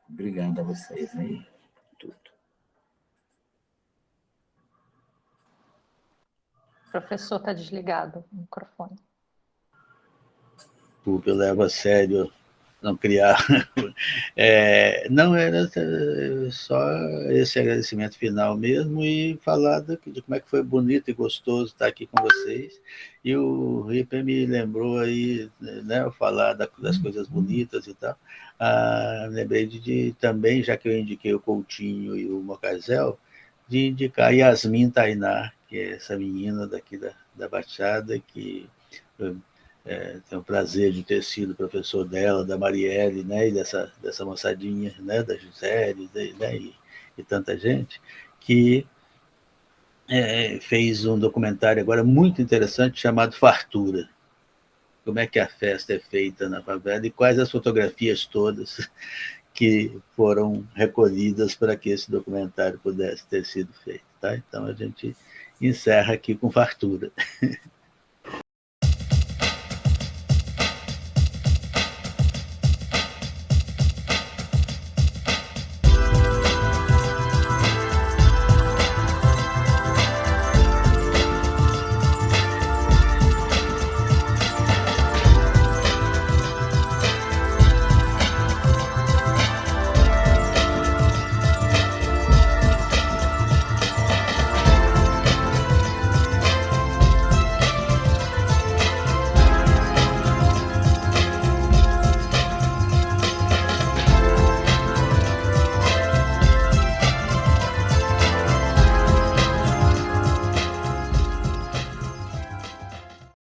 Obrigado a vocês aí, tudo. O professor está desligado o microfone. Eu levo a sério não criar. Não era só esse agradecimento final mesmo e falar de como é que foi bonito e gostoso estar aqui com vocês. E o Ripper me lembrou aí, né, falar das coisas bonitas e tal. Lembrei de também, já que eu indiquei o Coutinho e o Mocazel, de indicar Yasmin Tainá, que é essa menina daqui da Baixada, que tenho o prazer de ter sido professor dela, da Marielle, né, e dessa moçadinha, né, da Gisele, né, e tanta gente, que fez um documentário agora muito interessante chamado Fartura. Como é que a festa é feita na favela e quais as fotografias todas que foram recolhidas para que esse documentário pudesse ter sido feito. Tá? Então, a gente encerra aqui com Fartura.